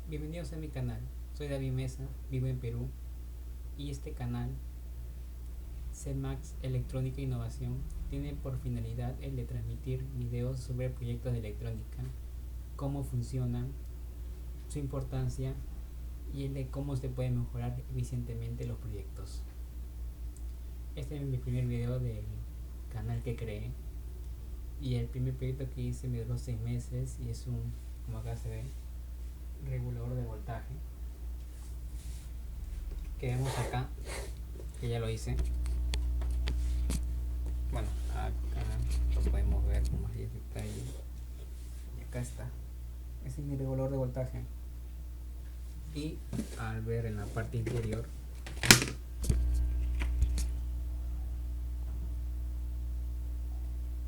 Bienvenidos a mi canal. Soy David Mesa, vivo en Perú y este canal, CMAX Electrónica e Innovación, tiene por finalidad el de transmitir videos sobre proyectos de electrónica, cómo funcionan, su importancia y el de cómo se puede mejorar eficientemente los proyectos. Este es mi primer video del canal que creé y el primer proyecto que hice me duró 6 meses y es un, como acá se ve, regulador de voltaje que vemos acá, que ya lo hice. Bueno, acá lo podemos ver con más detalle. Y acá está. Ese es mi regulador de voltaje. Y al ver en la parte inferior,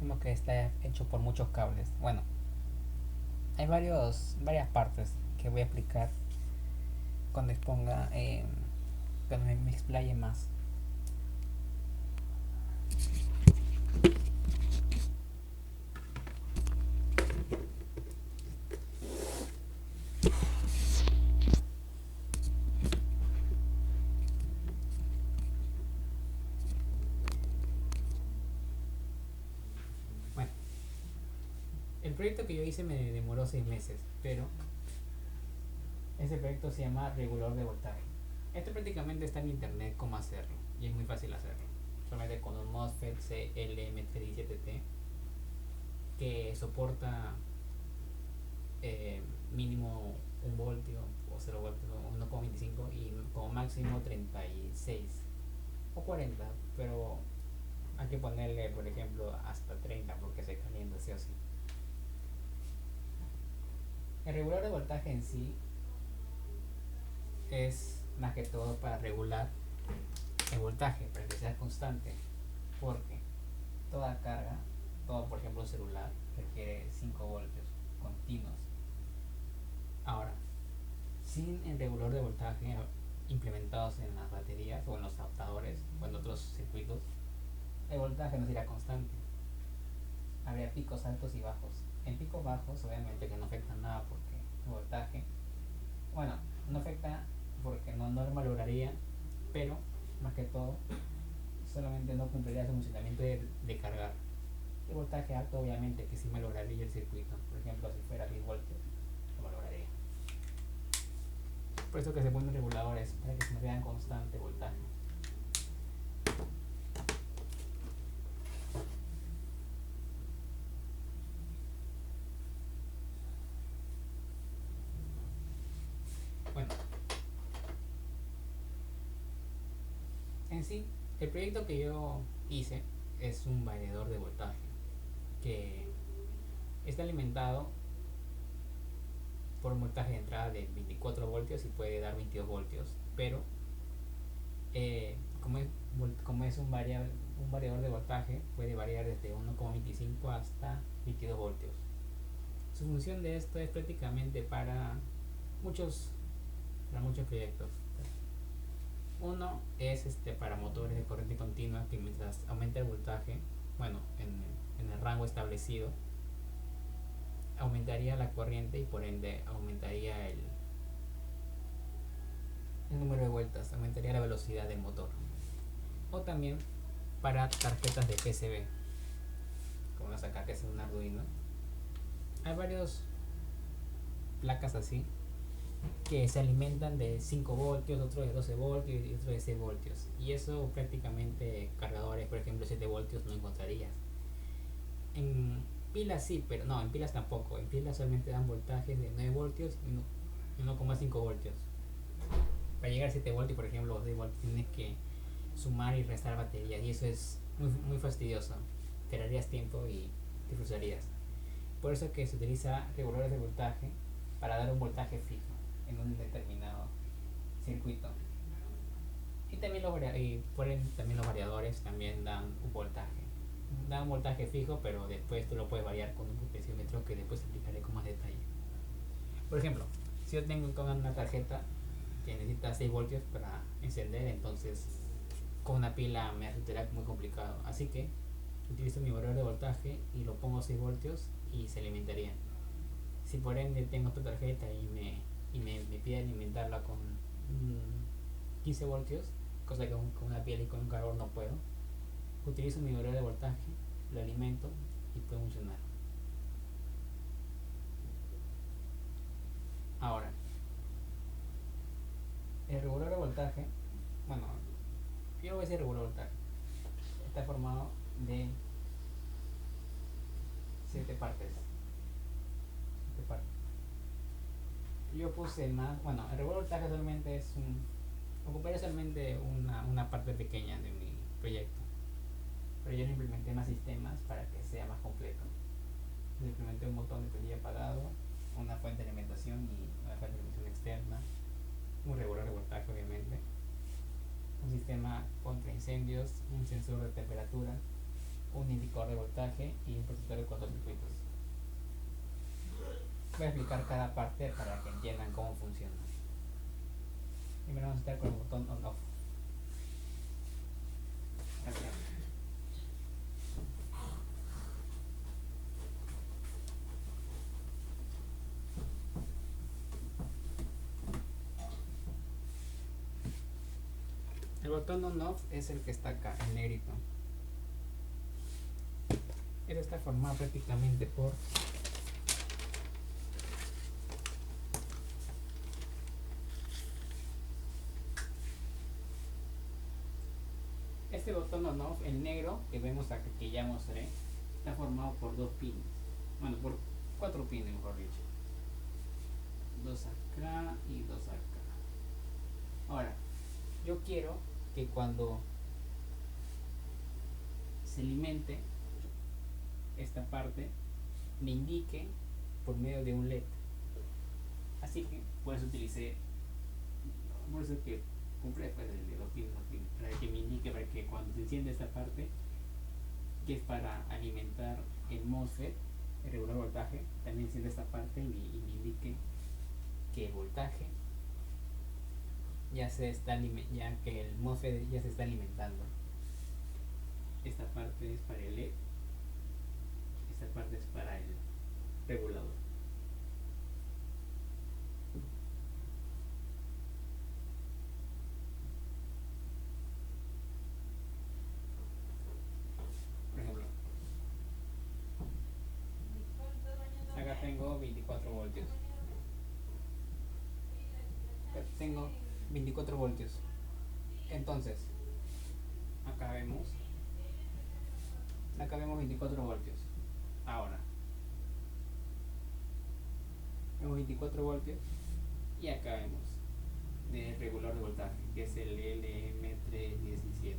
vemos que está hecho por muchos cables. Bueno, hay varias partes que voy a explicar cuando exponga, cuando me explaye más. Bueno, el proyecto que yo hice me demoró 6 meses, pero ese proyecto se llama regulador de voltaje. Esto prácticamente está en internet cómo hacerlo y es muy fácil hacerlo. Solamente con un MOSFET CLM317T que soporta mínimo 1 voltio o 0 voltios, 1,25 y como máximo 36 o 40, pero hay que ponerle por ejemplo hasta 30 porque se calienta sí o sí. El regulador de voltaje en sí es más que todo para regular el voltaje, para que sea constante, porque toda carga, todo por ejemplo un celular, requiere 5 voltios continuos. Ahora, sin el regulador de voltaje implementados en las baterías o en los adaptadores o en otros circuitos, el voltaje no sería constante. Habría picos altos y bajos. En picos bajos, obviamente que no afecta nada porque el voltaje, bueno, no afecta porque no lo valoraría, pero más que todo, solamente no cumpliría su funcionamiento de cargar. El voltaje alto, obviamente, que sí valoraría el circuito. Por ejemplo, si fuera 10 voltios, lo valoraría. Por eso que se ponen reguladores, para que se vean constante voltaje. Bueno, en sí, el proyecto que yo hice es un variador de voltaje que está alimentado por un voltaje de entrada de 24 voltios y puede dar 22 voltios, pero como es un variador de voltaje, puede variar desde 1,25 hasta 22 voltios. Su función de esto es prácticamente muchos, para muchos proyectos. Uno es para motores de corriente continua que mientras aumenta el voltaje, bueno, en el rango establecido, aumentaría la corriente y por ende aumentaría el número de vueltas, aumentaría la velocidad del motor. O también para tarjetas de PCB, como vamos acá que es un Arduino. Hay varias placas así que se alimentan de 5 voltios, otro de 12 voltios y otro de 6 voltios. Y eso prácticamente cargadores, por ejemplo 7 voltios no encontrarías. En pilas sí, pero no, en pilas tampoco. En pilas solamente dan voltajes de 9 voltios y 1,5 voltios. Para llegar a 7 voltios, por ejemplo, 6 voltios, tienes que sumar y restar baterías y eso es muy fastidioso. Te darías tiempo y te frustrarías. Por eso que se utiliza reguladores de voltaje para dar un voltaje fijo en un determinado circuito. Y también también los variadores también dan un voltaje fijo, pero después tú lo puedes variar con un potenciómetro que después explicaré con más detalle. Por ejemplo, si yo tengo una tarjeta que necesita 6 voltios para encender, entonces con una pila me resultará muy complicado, así que utilizo mi variador de voltaje y lo pongo a 6 voltios y se alimentaría. Si por ende tengo otra tarjeta y me y me pide alimentarla con 15 voltios, cosa que con una piel y con un calor no puedo, utilizo mi medidor de voltaje, lo alimento y puede funcionar. Ahora, el regulador de voltaje, bueno, yo voy a decir regulador de voltaje, está formado de 7 partes. Yo puse más, bueno, el regulador de voltaje solamente es ocuparía solamente una parte pequeña de mi proyecto, pero yo le implementé más sistemas para que sea más completo. Le implementé un botón de prendida apagado, una fuente de alimentación y una fuente de alimentación externa, un regulador de voltaje obviamente, un sistema contra incendios, un sensor de temperatura, un indicador de voltaje y un protector de cortocircuitos. Voy a explicar cada parte para que entiendan cómo funciona. Primero vamos a estar con el botón on-off. El botón on-off es el que está acá, el negrito. Este está formado prácticamente por este botón on-off, el negro que vemos acá, que ya mostré, está formado por 2 pines. Bueno, por 4 pines, mejor dicho. 2 acá y 2 acá. Ahora, yo quiero que cuando se alimente esta parte me indique por medio de un LED. Así que por eso utilicé, por eso que compré pues el de los pines, para que me indique, para que cuando se enciende esta parte, que es para alimentar el MOSFET, el regulador de voltaje, también enciende esta parte y me indique que el voltaje ya que el MOSFET ya se está alimentando. Esta parte es para el LED, esta parte es para el regulador. Por ejemplo, acá tengo 24 voltios. Tengo 24 voltios. Entonces, acá vemos 24 voltios. Ahora, vemos 24 voltios y acá vemos del regulador de voltaje, que es el LM317.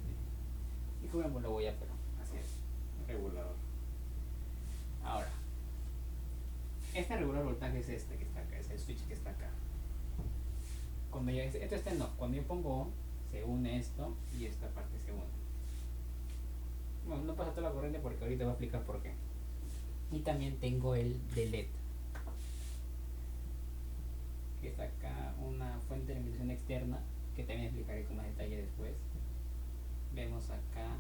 Y como lo voy a hacer, así es, el regulador. Ahora, este regulador de voltaje es este que está acá, es el switch que está acá. Cuando esto está en off, cuando yo pongo on, se une esto y esta parte se une. Bueno, no pasa toda la corriente porque ahorita voy a explicar por qué. Y también tengo el de LED, que está acá, una fuente de alimentación externa, que también explicaré con más detalle después. Vemos acá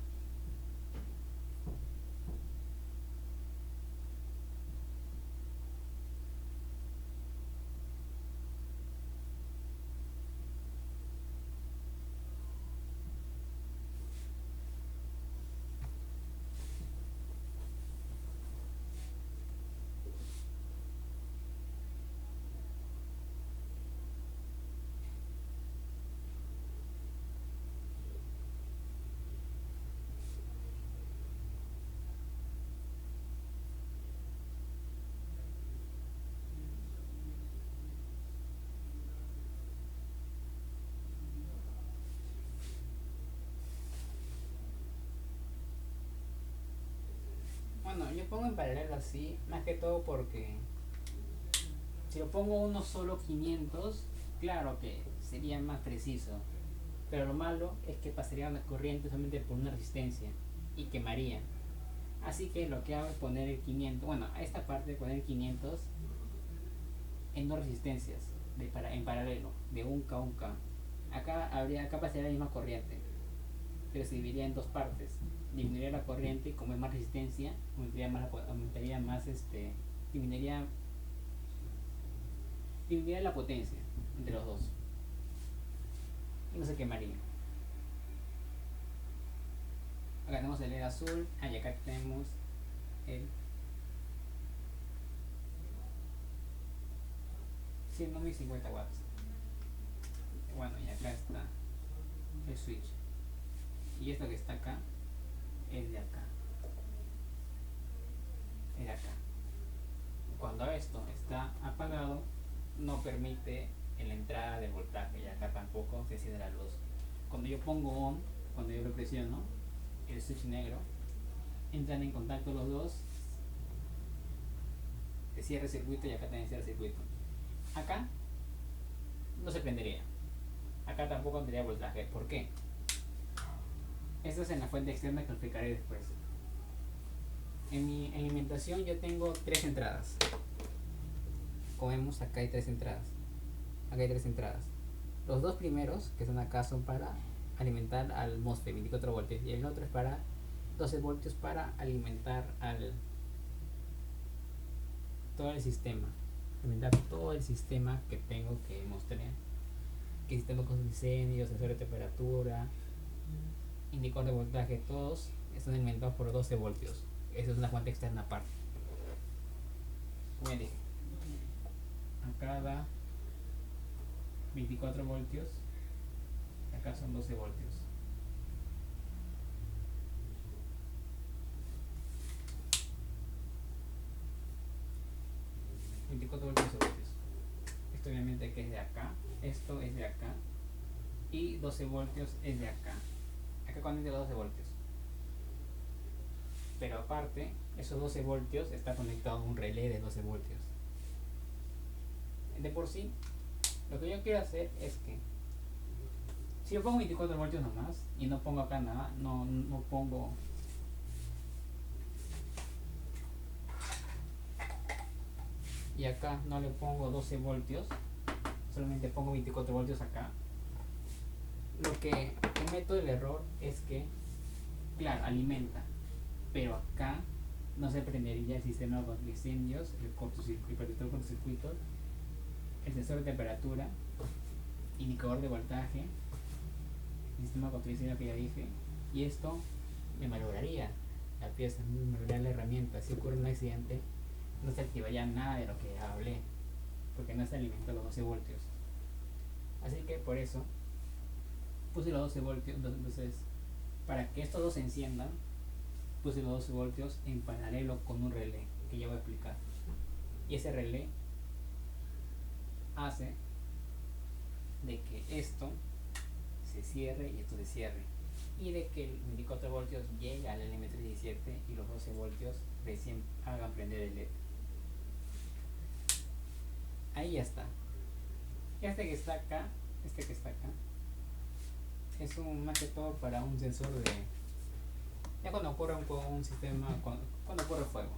bueno, yo pongo en paralelo así, más que todo porque si lo pongo uno solo 500, claro que sería más preciso, pero lo malo es que pasaría una corriente solamente por una resistencia y quemaría. Así que lo que hago es poner el 500, bueno, a esta parte poner 500 en 2 resistencias en paralelo, de un K a un K. Acá pasaría la misma corriente, pero se dividiría en 2 partes. Disminuiría la corriente y como es más resistencia, disminuiría la potencia. entre los dos y no se quemaría. Acá tenemos el LED azul, y acá tenemos el 150 watts. Bueno, y acá está el switch, y esto que está acá es de acá, es de acá. Cuando esto está apagado no permite la entrada de voltaje, y acá tampoco se enciende la luz. Cuando yo pongo on, cuando yo lo presiono, el switch negro, entran en contacto los dos, se cierra el circuito y acá también cierra el circuito. Acá no se prendería, acá tampoco tendría voltaje. ¿Por qué? Esto es en la fuente externa que lo explicaré después. En mi alimentación yo tengo 3 entradas. Como vemos, acá hay 3 entradas. Acá hay 3 entradas. Los dos primeros, que son acá, son para alimentar al MOSFET 24 voltios. Y el otro es para 12 voltios para alimentar al todo el sistema. Alimentar todo el sistema que tengo que mostrar. Que sistema con incendios, sensor de temperatura, indicador de voltaje, todos están alimentados por 12 voltios. Esa es una fuente externa aparte. Como ya dije, acá da 24 voltios, acá son 12 voltios. Esto obviamente que es de acá, esto es de acá, y 12 voltios es de acá. Acá conecta 12 voltios. Pero aparte, esos 12 voltios está conectado a un relé de 12 voltios. De por sí, lo que yo quiero hacer es que si yo pongo 24 voltios nomás y no pongo acá nada, no pongo y acá no le pongo 12 voltios, solamente pongo 24 voltios acá, lo que cometo el error es que, claro, alimenta, pero acá no se prendería el sistema de incendios, el cortocircuito, el sensor de temperatura, indicador de voltaje, el sistema de control que ya dije, y esto me malograría la pieza, me malograría la herramienta. Si ocurre un accidente, no se activaría nada de lo que hablé, porque no se alimenta los 12 voltios. Así que por eso puse los 12 voltios. Entonces, para que estos dos se enciendan, puse los 12 voltios en paralelo con un relé que ya voy a explicar. Y ese relé hace de que esto se cierre y esto se cierre, y de que el 24 voltios llegue al elemento 17 y los 12 voltios recién hagan prender el LED. Ahí ya está. Este que está acá es más que todo para un sensor de, ya cuando ocurre un sistema, cuando ocurre fuego.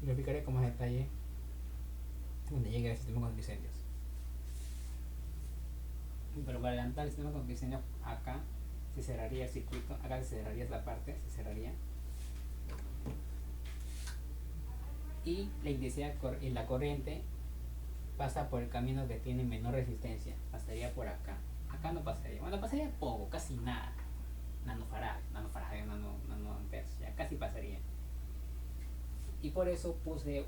Y lo explicaré con más detalle cuando llegue al sistema con incendios. Pero para adelantar el sistema con incendios, acá se cerraría el circuito, acá se cerraría esta parte, se cerraría, y la intensidad y la corriente pasa por el camino que tiene menor resistencia, pasaría por acá. Acá no pasaría, bueno, pasaría poco, casi nada, nanofarad, nanoamperes, ya casi pasaría. Y por eso puse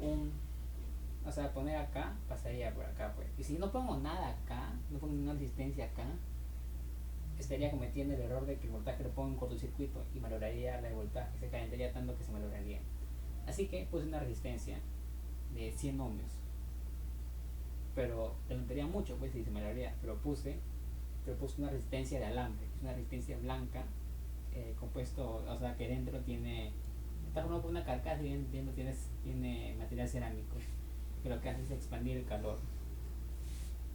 o sea, poner acá, pasaría por acá, pues. Y si no pongo nada acá, no pongo ninguna resistencia acá, estaría cometiendo el error de que el voltaje lo pongo en cortocircuito y malograría el voltaje, se calentaría tanto que se malograría. Así que puse una resistencia de 100 ohmios, pero calentaría mucho, pues, si se malograría. Pero puse una resistencia de alambre, es una resistencia blanca, compuesto, o sea, que dentro tiene, está formado por una carcasa y dentro tiene material cerámico, que lo que hace es expandir el calor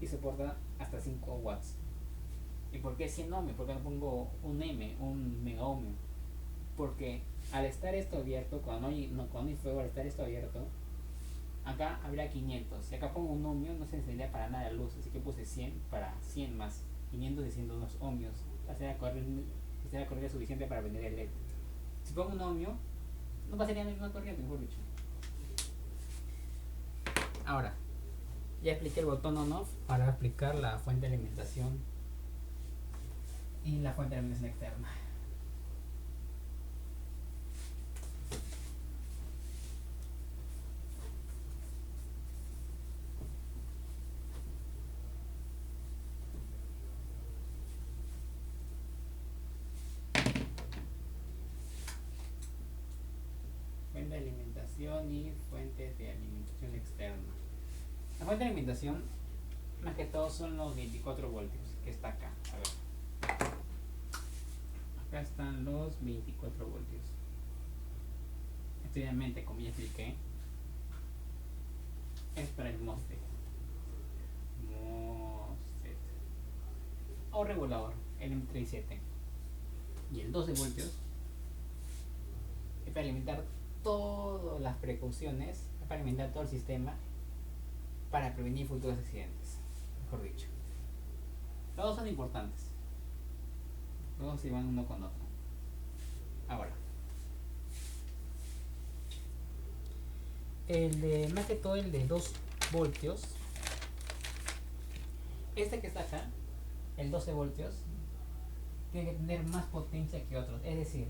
y soporta hasta 5 watts. ¿Y por qué 100 ohmios? ¿Por qué no pongo un mega ohmio? Porque al estar esto abierto, cuando hay fuego, al estar esto abierto, acá habría 500. Si acá pongo un ohmio, no se encendería para nada la luz. Así que puse 100 para 100 más 500 y 102 ohmios. Sería corriente suficiente para prender el LED. Si pongo un ohmio, no pasaría la misma corriente, mejor dicho. Ahora, ya expliqué el botón on-off, para explicar la fuente de alimentación y la fuente de alimentación externa. Fuente de alimentación y fuente de alimentación externa. La fuente de alimentación, más que todo, son los 24 voltios, que está acá. A ver. Acá están los 24 voltios. Esto obviamente, como ya expliqué, es para el MOSFET. O regulador, el M37. Y el 12 voltios es para alimentar todas las precauciones, es para alimentar todo el sistema para prevenir futuros accidentes, mejor dicho. Los dos son importantes. Los dos se van uno con otro. Ahora, el de, más que todo el de 2 voltios, este que está acá, el 12 voltios, tiene que tener más potencia que otros. Es decir,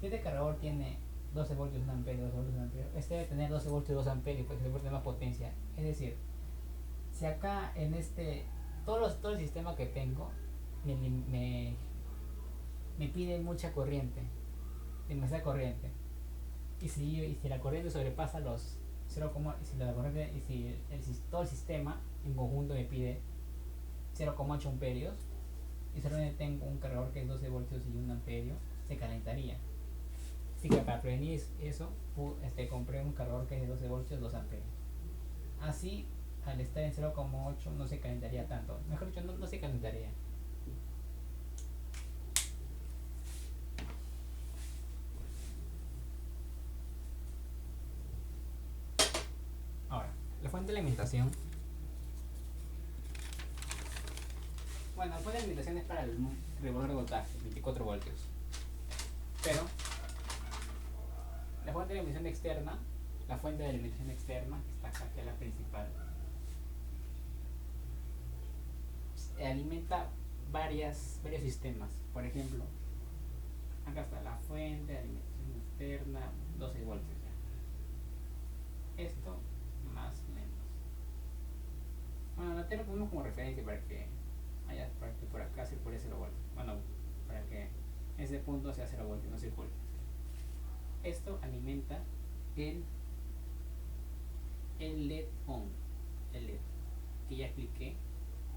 si este cargador tiene 12 voltios, 1 amperio, 12 voltios, 1 amperio, este debe tener 12 voltios, 2 amperios, porque se puede tener más potencia. Es decir, si acá en este, todo el sistema que tengo me pide mucha corriente, demasiada corriente, y si la corriente sobrepasa los 0, si la corriente, y si todo el sistema en conjunto me pide 0,8 amperios y solamente tengo un cargador que es 12 voltios y 1 amperio, se calentaría. Así que para prevenir eso, compré un cargador que es de 12 voltios, 2 amperios. Así, al estar en 0,8 no se calentaría tanto. Mejor dicho, no se calentaría. Ahora, la fuente de alimentación. Bueno, la fuente de alimentación es para el regulador de voltaje, 24 voltios. Pero la fuente de alimentación externa, la fuente de alimentación externa, que está acá, que es la principal, alimenta varios sistemas. Por ejemplo, acá está la fuente de alimentación externa, 12 voltios ya. Esto más o menos. Bueno, la T lo ponemos como referencia para que por acá circule 0 voltios. Bueno, para que ese punto sea 0 voltios, no circule. Esto alimenta el LED on, el LED que ya expliqué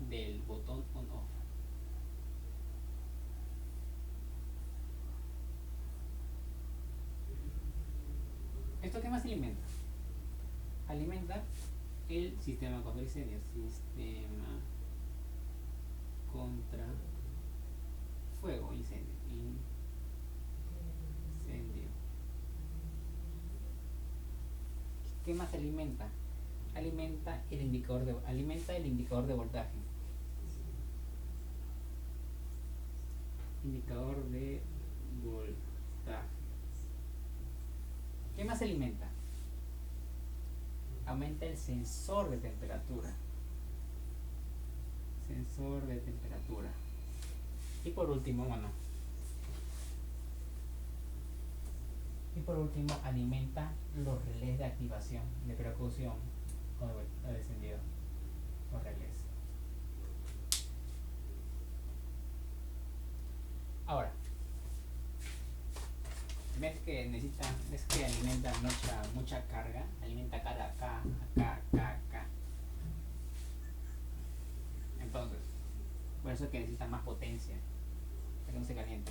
del botón on off. ¿Esto qué más alimenta? Alimenta el sistema contra incendios, sistema contra fuego, incendio. ¿Qué más alimenta? Alimenta el indicador de voltaje. Indicador de voltaje. ¿Qué más alimenta? Aumenta el sensor de temperatura. Sensor de temperatura. Y por último, alimenta los relés de activación, de precaución o de encendido. Los relés. Ahora, ves que alimenta mucha carga, alimenta carga acá. Entonces, por eso es que necesita más potencia para que no se caliente.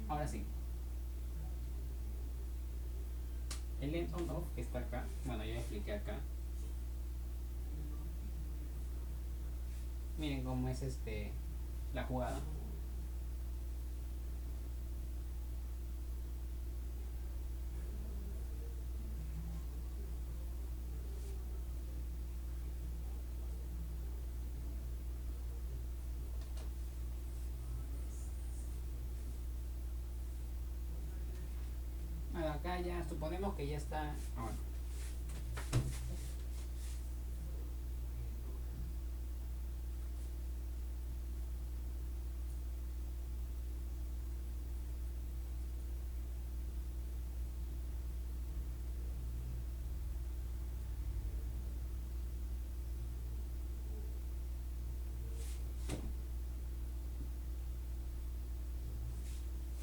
Ahora sí, el LED on off que está acá, bueno, ya expliqué acá. Miren cómo es la jugada. Bueno, acá ya suponemos que ya está. Bueno,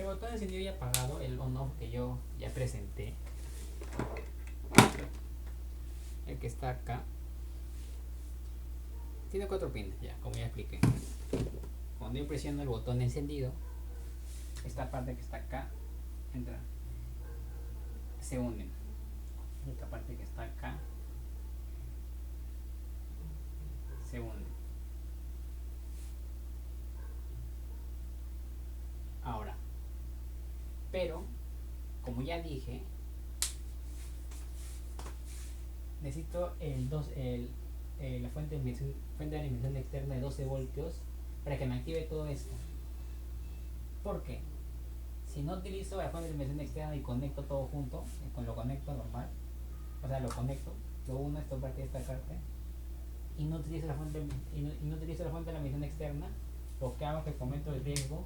botón encendido y apagado, el on-off que yo ya presenté, el que está acá, tiene 4 pines, ya, como ya expliqué. Cuando yo presiono el botón de encendido, esta parte que está acá entra, se unen. Esta parte que está acá se une. Ahora, pero como ya dije, necesito la fuente de alimentación externa de 12 voltios para que me active todo esto. ¿Por qué? Si no utilizo la fuente de alimentación externa y conecto todo junto, lo conecto normal, o sea, lo conecto, lo uno, esto parte de esta parte, y no utilizo la fuente de alimentación externa, lo que hago es que cometo el riesgo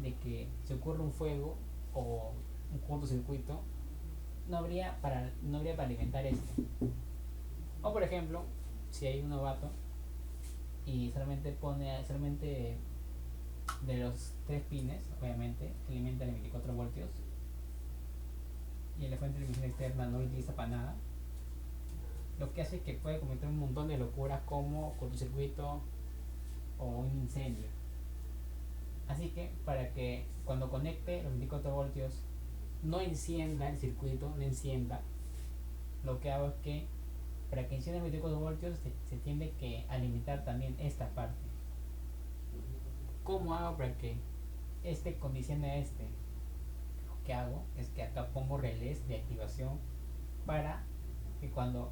de que si ocurre un fuego o un cortocircuito, no habría para alimentar esto. O por ejemplo, si hay un novato y solamente de los 3 pines, obviamente, alimenta de 24 voltios y la fuente de alimentación externa no lo utiliza para nada, lo que hace es que puede cometer un montón de locuras como cortocircuito o un incendio. Así que para que cuando conecte los 24 voltios no encienda el circuito, no encienda, lo que hago es que para que encienda 24 voltios se tiene que alimentar también esta parte. ¿Cómo hago para que este condicione a este? Lo que hago es que acá pongo relés de activación para que cuando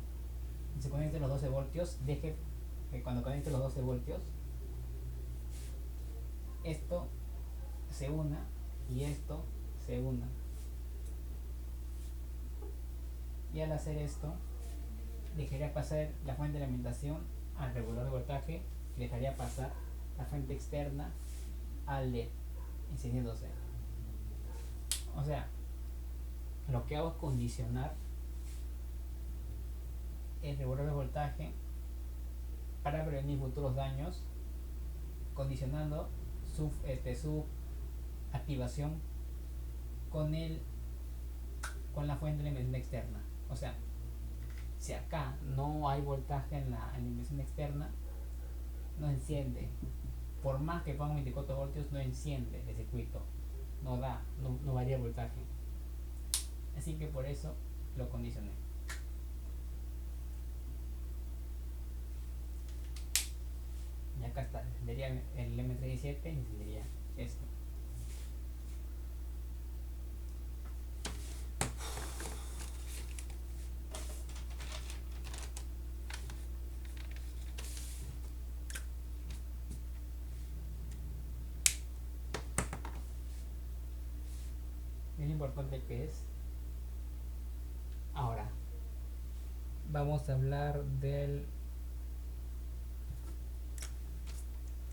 se conecten los 12 voltios, deje que cuando conecte los 12 voltios, esto se una y esto se una. Y al hacer esto, dejaría pasar la fuente de alimentación al regulador de voltaje y dejaría pasar la fuente externa al LED encendiéndose. O sea, lo que hago es condicionar el regulador de voltaje para prevenir futuros daños, condicionando su activación con la fuente de alimentación externa. O sea, si acá no hay voltaje en la alimentación externa, no enciende. Por más que ponga 24 voltios, no enciende el circuito. No varía el voltaje. Así que por eso lo condicioné. Y acá está, encendería el M37 y encendería esto. Es importante que es. Ahora vamos a hablar del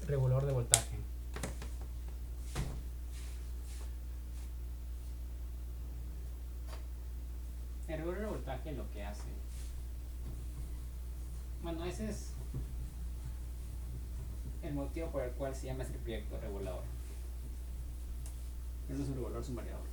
regulador de voltaje. El regulador de voltaje lo que hace, bueno, ese es el motivo por el cual se llama este proyecto regulador. Pero no es un regulador, es un variador.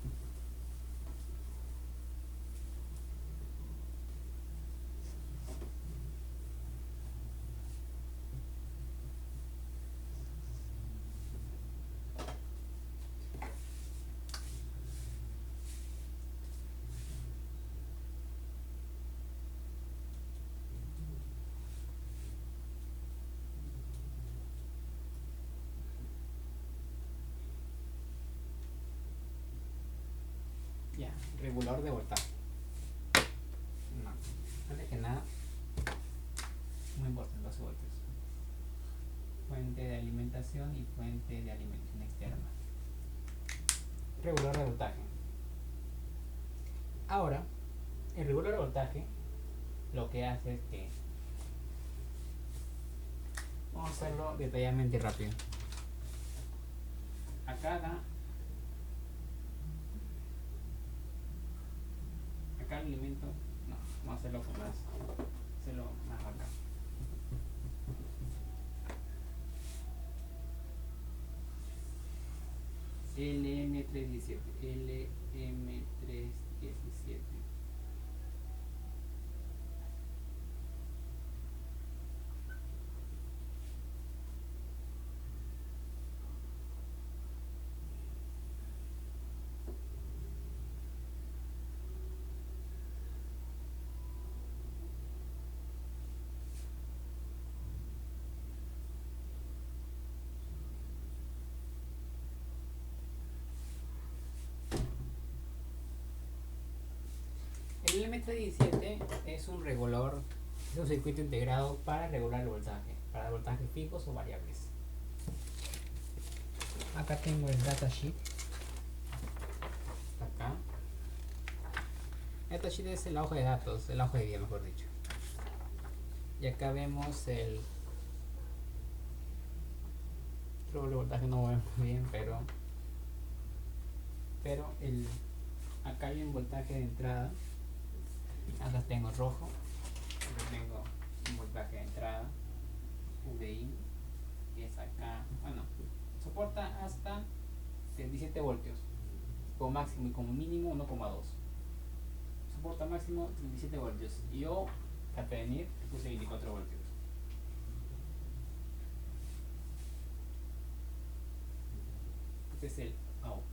Ya, regulador de voltaje. No, antes que nada, muy importante los voltios. Fuente de alimentación y fuente de alimentación externa. Regulador de voltaje. Ahora, el regulador de voltaje lo que hace es que vamos a hacerlo detalladamente y rápido. Acá el elemento, no, vamos a hacerlo más acá. LM317. El LM317 es un regulador, es un circuito integrado para regular el voltaje, para voltajes fijos o variables. Acá tengo el datasheet. Acá. El datasheet es el hoja de datos, el hoja de vida, mejor dicho. Y acá vemos el voltaje, no vemos bien, pero acá hay un voltaje de entrada. Acá tengo rojo, acá tengo un voltaje de entrada, VI, que es acá, bueno, soporta hasta 17 voltios, como máximo y como mínimo 1,2. Soporta máximo 37 voltios. Y yo, para prevenir, puse 24 voltios. Este es el out.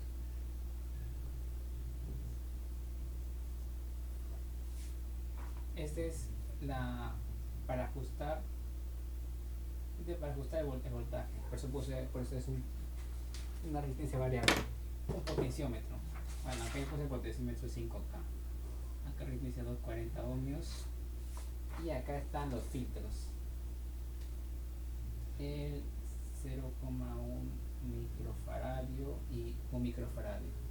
Este es para ajustar el voltaje. Por eso es una resistencia variable. Un potenciómetro. Bueno, acá puse el potenciómetro 5K. Acá resistencia 240 ohmios. Y acá están los filtros. El 0,1 microfaradio y 1 microfaradio.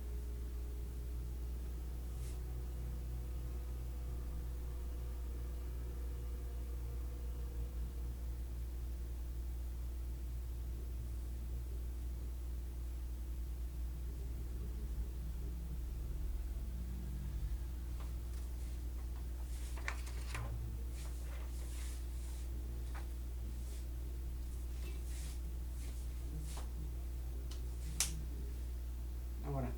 Ahora,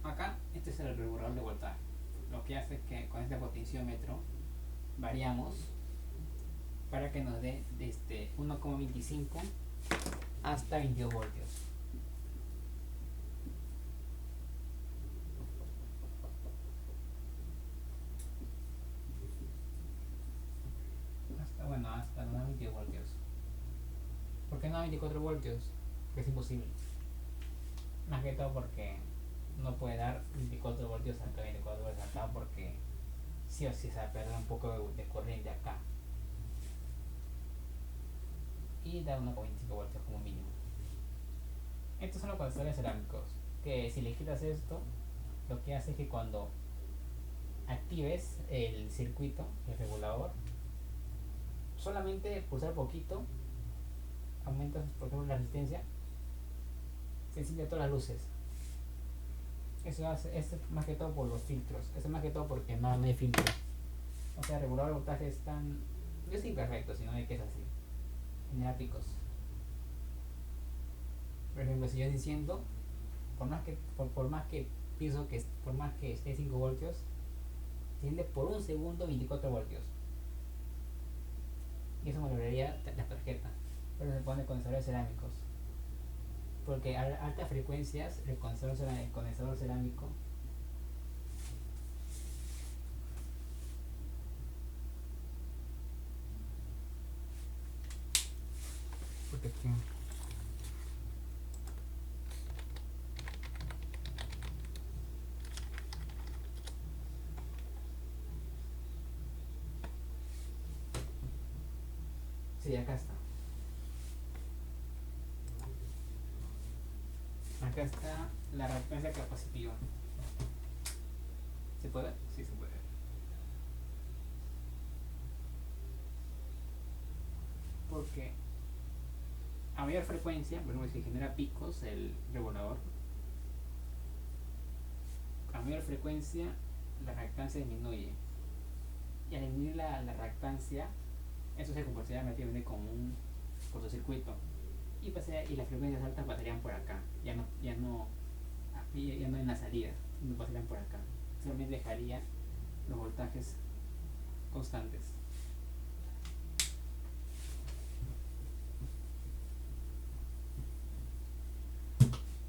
acá este es el regulador de voltaje. Lo que hace es que con este potenciómetro variamos para que nos dé desde 1,25 hasta 22 voltios. Hasta no 22 voltios. ¿Por qué no 24 voltios? Porque es imposible. Más que todo porque no puede dar 24 voltios acá, 24 voltios acá, porque sí o sí se va a perder un poco de corriente acá. Y da 1,25 voltios como mínimo. Estos son los condensadores cerámicos, que si le quitas esto, lo que hace es que cuando actives el circuito, el regulador, solamente pulsar poquito, aumentas por ejemplo la resistencia, se encienden todas las luces. Eso es más que todo por los filtros. Eso es más que todo porque no hay filtro. O sea, el regulador de voltaje es tan, no es imperfecto, sino de que es así, genera picos. Por ejemplo, si yo enciendo, por más que pienso que por más que esté 5 voltios, se enciende por un segundo 24 voltios. Y eso me lograría la tarjeta. Pero se pone condensadores cerámicos. Porque a altas frecuencias el condensador cerámico protección. Sí, acá está. Acá está la reactancia capacitiva. ¿Se puede? Sí, se puede. Porque a mayor frecuencia, por ejemplo, si genera picos el regulador, a mayor frecuencia la reactancia disminuye. Y al disminuir la reactancia, eso se comportaría relativamente como un cortocircuito. y las frecuencias altas pasarían por acá, ya no en la salida, no pasarían por acá, solamente dejaría los voltajes constantes.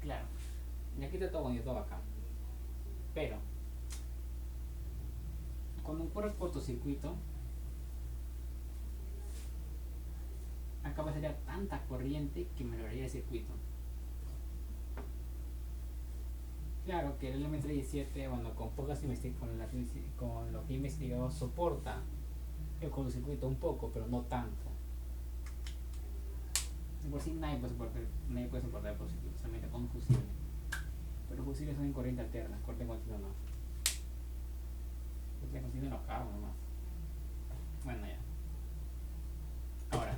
Claro, y aquí está todo bonito acá, pero cuando ocurre cortocircuito, acá pasaría tanta corriente que me lograría el circuito. Claro que el LM37, bueno, con lo que he investigado, soporta el cortocircuito un poco, pero no tanto. Por si nadie puede soportar el cortocircuito, solamente con un fusible. Pero los fusibles son en corriente alterna, corte continuo no. Corte continuo no cago nomás. Bueno, ya. Ahora,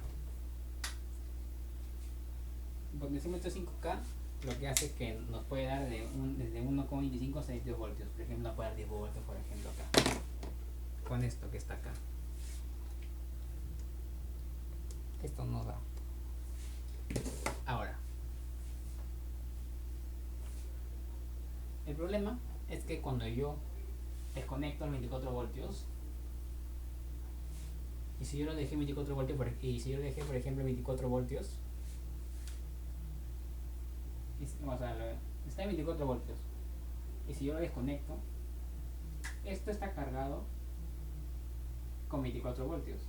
el potenciómetro 5K lo que hace es que nos puede dar desde 1,25 a 62 voltios. Por ejemplo, nos puede dar 10 voltios, por ejemplo, acá. Con esto que está acá. Esto no da. Ahora, el problema es que cuando yo desconecto los 24 voltios, y si yo lo dejé 24 voltios, y si yo lo dejé, por ejemplo, 24 voltios, está en 24 voltios, y si yo lo desconecto, esto está cargado con 24 voltios,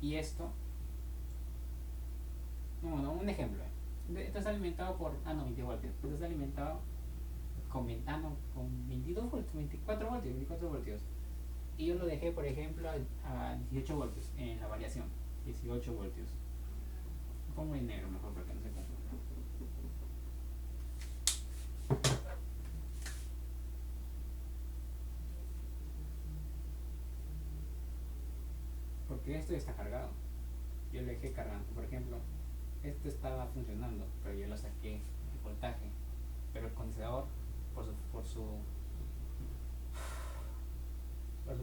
y esto, bueno, un ejemplo, esto está alimentado por, 20 voltios, esto está alimentado con 22 voltios, 24 voltios, y yo lo dejé, por ejemplo, a 18 voltios en la variación, 18 voltios. Pongo en negro mejor porque no se confunda. Porque esto ya está cargado, yo lo dejé cargando. Por ejemplo, esto estaba funcionando, pero yo lo saqué el voltaje, pero el condensador por su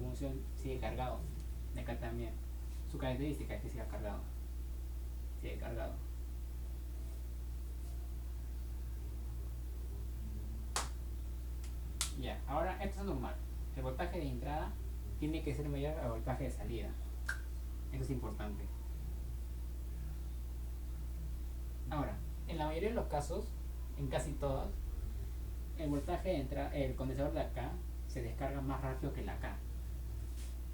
función sigue cargado. De acá también su característica es que siga cargado, sigue cargado. Ya, ahora esto es normal. El voltaje de entrada tiene que ser mayor al voltaje de salida. Eso es importante. Ahora, en la mayoría de los casos, en casi todos, el voltaje de entrada, el condensador de acá se descarga más rápido que el de acá.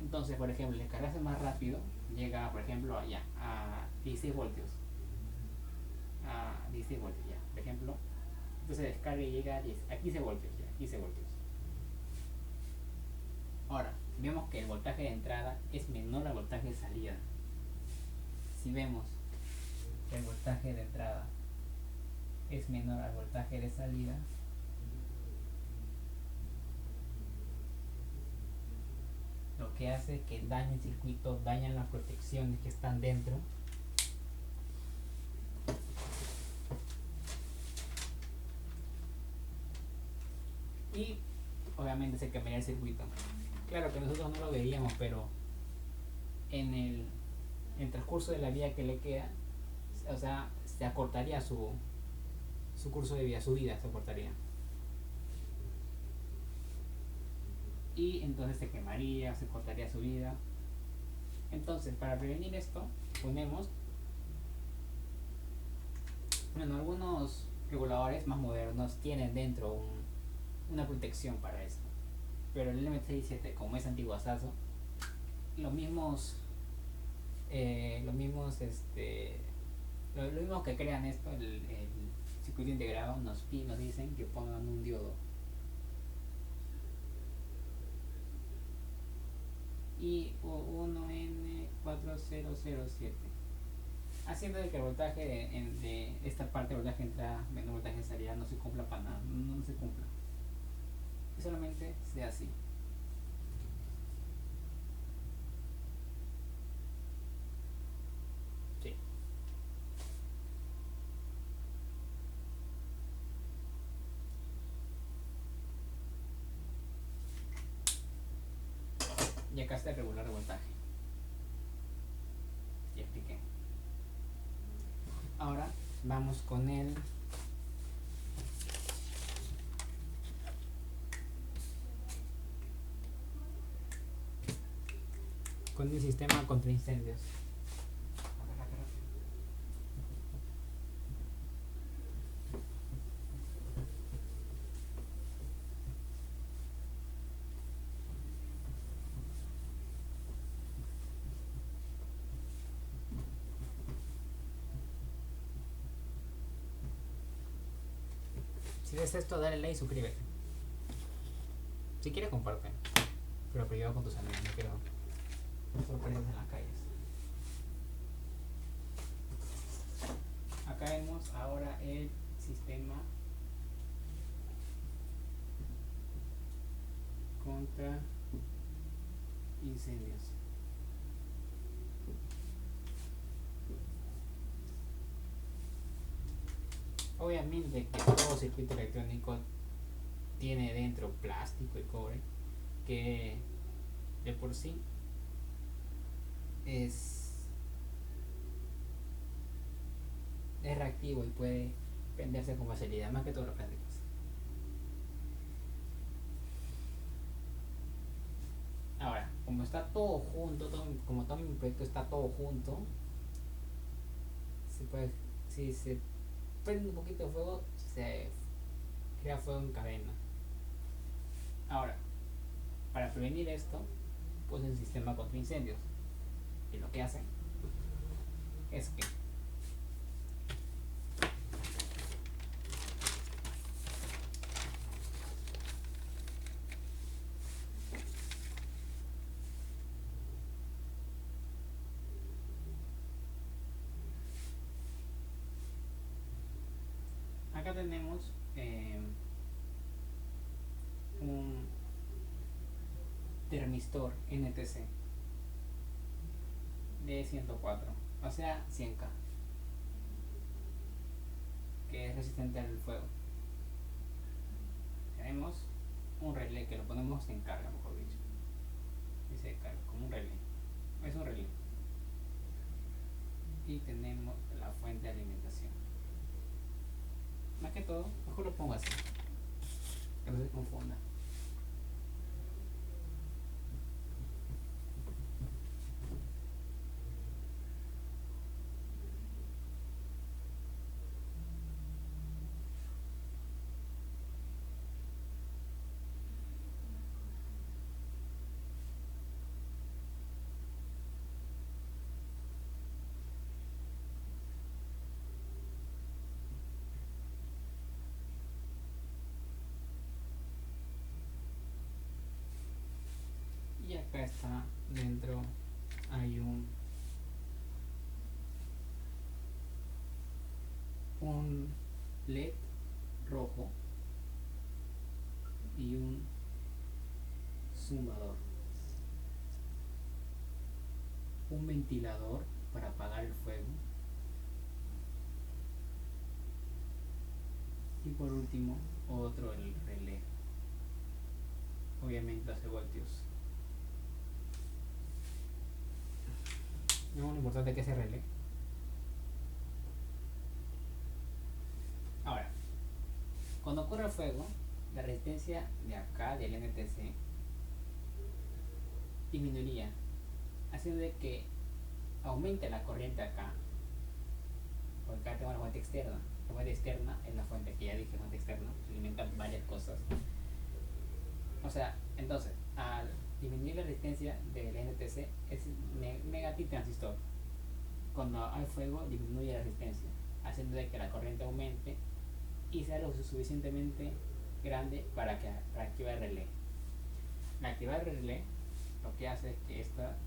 Entonces, por ejemplo, el descargarse más rápido llega, por ejemplo, allá a 16 voltios. A 16 voltios ya, por ejemplo. Entonces descarga y llega a 15 voltios ya, 15 voltios. Ahora, vemos que el voltaje de entrada es menor al voltaje de salida. Si vemos que el voltaje de entrada es menor al voltaje de salida, lo que hace es que daña el circuito, daña las protecciones que están dentro. Y obviamente se quemaría el circuito. Claro que nosotros no lo veríamos, pero en el transcurso de la vía que le queda, o sea, se acortaría su curso de vida, su vida se acortaría. Y entonces se quemaría, se cortaría su vida. Entonces, para prevenir esto, ponemos, bueno, algunos reguladores más modernos tienen dentro una protección para esto, pero el LM37, como es antiguazazo, los mismos que crean esto, el circuito integrado, nos dicen que pongan un diodo. Y 1N4007, haciendo de que el voltaje de esta parte, el voltaje de entrada menor voltaje de salida, no se cumpla para nada, no se cumpla, y solamente sea así. Sí. Y acá está el regular de voltaje. Ya expliqué. Ahora vamos con el sistema contra incendios. Si ves esto, dale like y suscríbete. Si quieres, comparte. Pero privado con tus amigos, no quiero sorpresas en las calles. Acá vemos ahora el sistema contra incendios. Obviamente que todo circuito electrónico tiene dentro plástico y cobre, que de por sí es reactivo y puede prenderse con facilidad, más que todos los plásticos. Ahora, como está todo junto, como todo mi proyecto está todo junto, se puede, si se prende un poquito de fuego, se crea fuego en cadena. Ahora, para prevenir esto, pues el sistema contra incendios, y lo que hacen es que acá tenemos un termistor NTC de 104, o sea 100K, que es resistente al fuego. Tenemos un relé que lo ponemos en carga, mejor dicho, dice carga, como un relé, es un relé. Y tenemos la fuente de alimentación. Más que todo, mejor lo pongo así, que no se confunda. Y acá está dentro, hay un LED rojo y un zumbador, un ventilador para apagar el fuego, y por último otro, el relé, obviamente 12 voltios. No, lo importante es que ese relé. Ahora, cuando ocurre el fuego, la resistencia de acá del NTC disminuiría, haciendo de que aumente la corriente acá, porque acá tengo la fuente externa. La fuente externa es la fuente que ya dije, fuente externa, se alimentan varias cosas. O sea, entonces, al disminuir la resistencia del NTC, es negativo transistor. Cuando hay fuego, disminuye la resistencia, haciendo de que la corriente aumente y sea lo suficientemente grande para activar el relé. Al activar el relé, lo que hace es que esta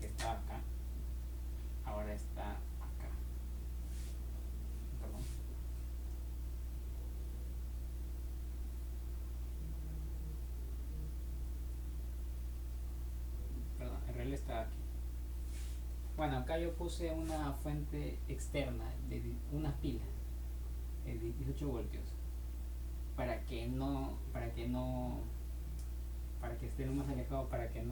que está acá, ahora está acá. Perdón. El relé está aquí. Bueno, acá yo puse una fuente externa de unas pilas de 18 voltios para que esté lo más alejado, para que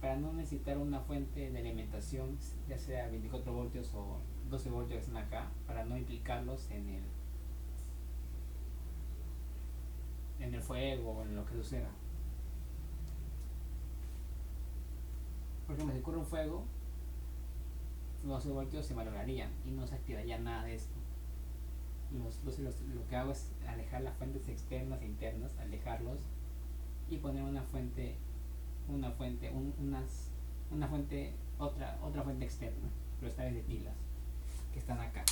para no necesitar una fuente de alimentación, ya sea 24 voltios o 12 voltios que están acá, para no implicarlos en el fuego o en lo que suceda. Por ejemplo, si ocurre un fuego, los 12 voltios se valorarían y no se activaría nada de esto. Lo que hago es alejar las fuentes externas e internas, alejarlos y poner una fuente, otra fuente externa, pero esta vez de pilas, que están acá.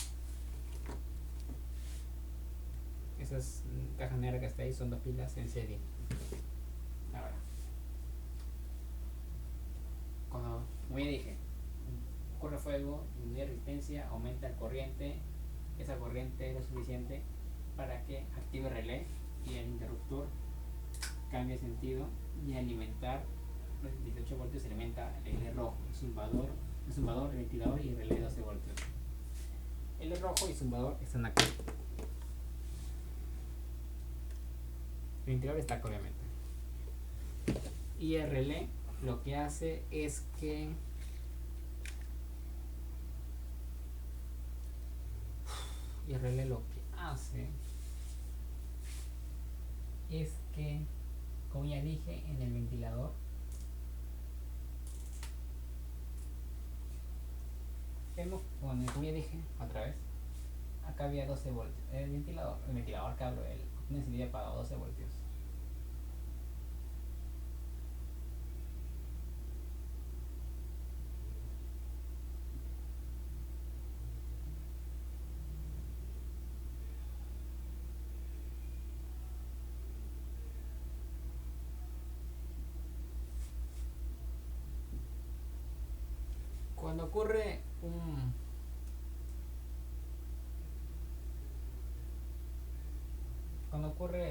Esas cajas negras que está ahí son 2 pilas en serie. Ahora, cuando, como ya dije, ocurre fuego, disminuye resistencia, aumenta el corriente. Esa corriente es lo suficiente para que active el relé y el interruptor cambie de sentido y alimentar los 18 voltios. Se alimenta el relé rojo, el zumbador, el ventilador y el relé de 12 voltios. El rojo y el zumbador están acá. El ventilador está acá, obviamente. Y el relé lo que hace es que como ya dije, en el ventilador vemos, bueno, como ya dije otra vez, acá había 12 voltios. El ventilador cabro, el necesitaría apagado 12 voltios. Cuando ocurre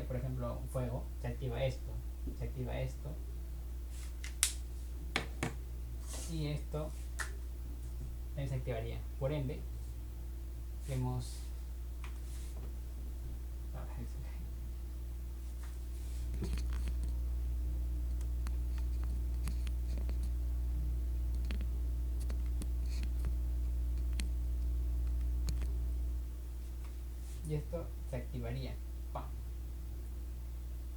por ejemplo, un fuego, se activa esto y esto también se activaría. Por ende, vemos y esto se activaría. ¡Pam!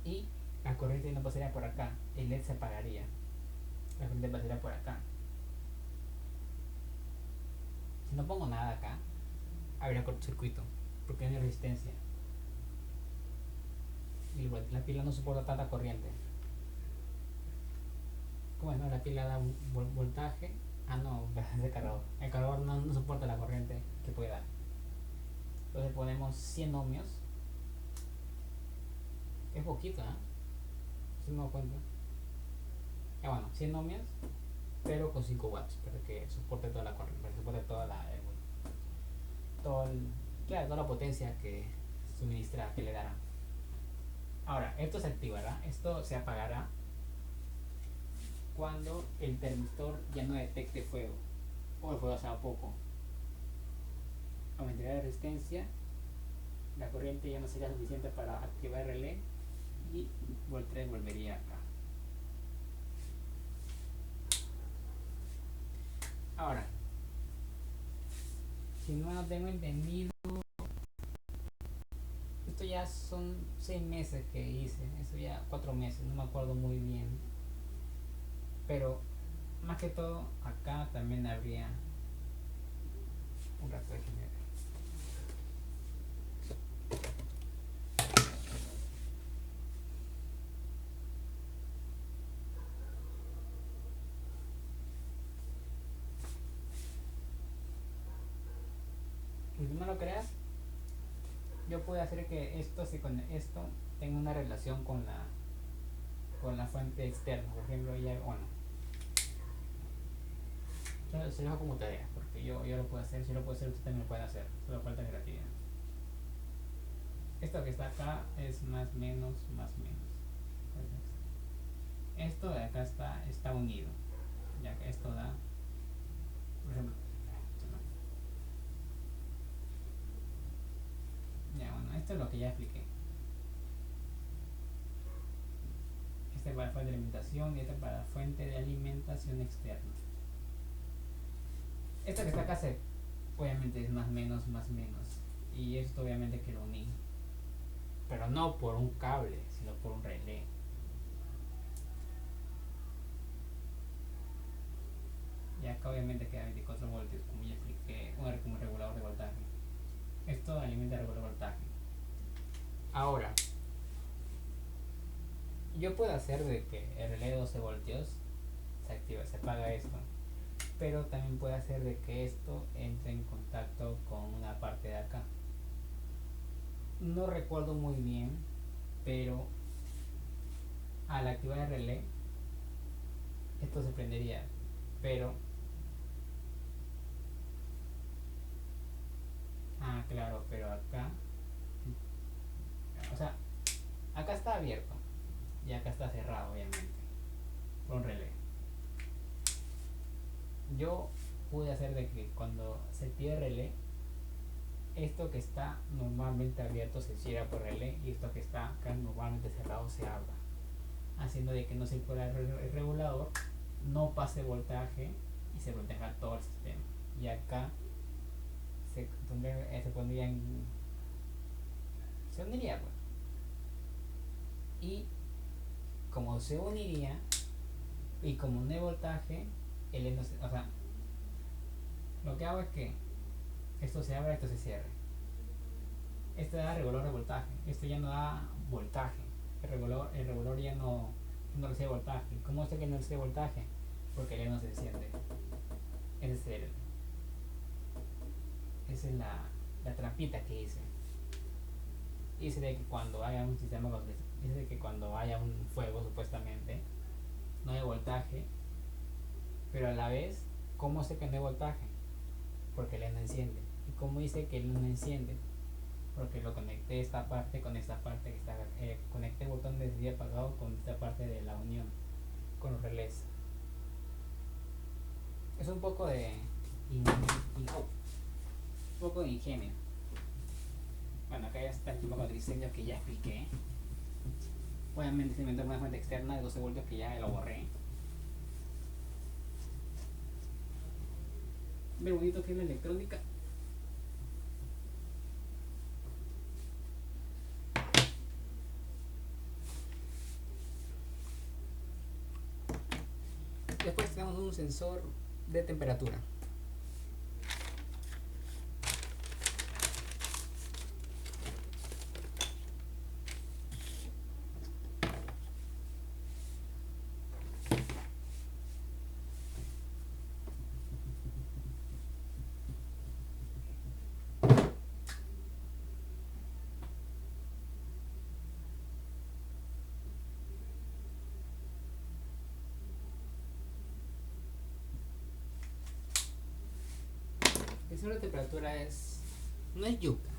Y la corriente no pasaría por acá, el LED se apagaría, la corriente pasaría por acá. Si no pongo nada acá, habría cortocircuito porque no hay resistencia y la pila no soporta tanta corriente. ¿Cómo es? No, la pila da un voltaje. No, es de cargador. El cargador no soporta la corriente que puede dar. Entonces ponemos 100 ohmios. Es poquito, ¿eh? Si me doy cuenta. Bueno, 100 ohmios, pero con 5 watts para que soporte toda la corriente, para que soporte toda la potencia que suministra, que le dará. Ahora, esto se activará, esto se apagará cuando el termistor ya no detecte fuego o el fuego sea poco. Aumentaría la resistencia, la corriente ya no sería suficiente para activar el relé y el tren volvería acá. Ahora, si no lo tengo entendido, esto ya son 6 meses que hice, eso ya 4 meses, no me acuerdo muy bien. Pero más que todo, acá también habría un rato de general. Aunque no lo creas, yo puedo hacer que esto tenga una relación con la fuente externa. Por ejemplo, se lo dejo como tarea, porque yo lo puedo hacer. Si lo puedo hacer, usted también lo puede hacer, solo falta creatividad. Esto que está acá es más menos. Esto de acá está unido, ya que esto da, por ejemplo, esto es lo que ya expliqué. Este para fuente de alimentación y esta para fuente de alimentación externa. Esta que está acá obviamente es más menos más menos, y esto obviamente que lo uní, pero no por un cable sino por un relé. Y acá obviamente queda 24 voltios, como ya expliqué, como regulador de voltaje. Esto alimenta el regulador de voltaje. Ahora, yo puedo hacer de que el relé de 12 voltios se activa, se apaga esto, pero también puede hacer de que esto entre en contacto con una parte de acá. No recuerdo muy bien, pero al activar el relé esto se prendería, pero claro, pero acá, o sea, acá está abierto y acá está cerrado obviamente por un relé. Yo pude hacer de que cuando se active el relé, esto que está normalmente abierto se cierra por relé y esto que está acá normalmente cerrado se abra, haciendo de que no circule el regulador, no pase voltaje y se proteja todo el sistema. Y acá se pondría se uniría, pues. Y como se uniría y como no hay voltaje, o sea, lo que hago es que esto se abre, esto se cierre. Esto da regulador de voltaje, esto ya no da voltaje. El regulador ya no recibe voltaje. ¿Cómo sé que no recibe voltaje? Porque el no se enciende. Esa es la trampita que hice. Hice de que cuando haya un sistema, dice de que cuando haya un fuego supuestamente no hay voltaje, pero a la vez, ¿cómo sé que no hay voltaje? Porque el no enciende. ¿Y cómo dice que el no enciende? Porque lo conecté esta parte con esta parte que está conecté el botón de encendido apagado con esta parte de la unión con los relés. Es un poco de ingenio. Bueno, acá ya está el tipo de diseño que ya expliqué. Obviamente se inventó una fuente externa de 12 voltios que ya lo borré. Ve bonito que es la electrónica. Después tenemos un sensor de temperatura. El sensor de temperatura no es yuca,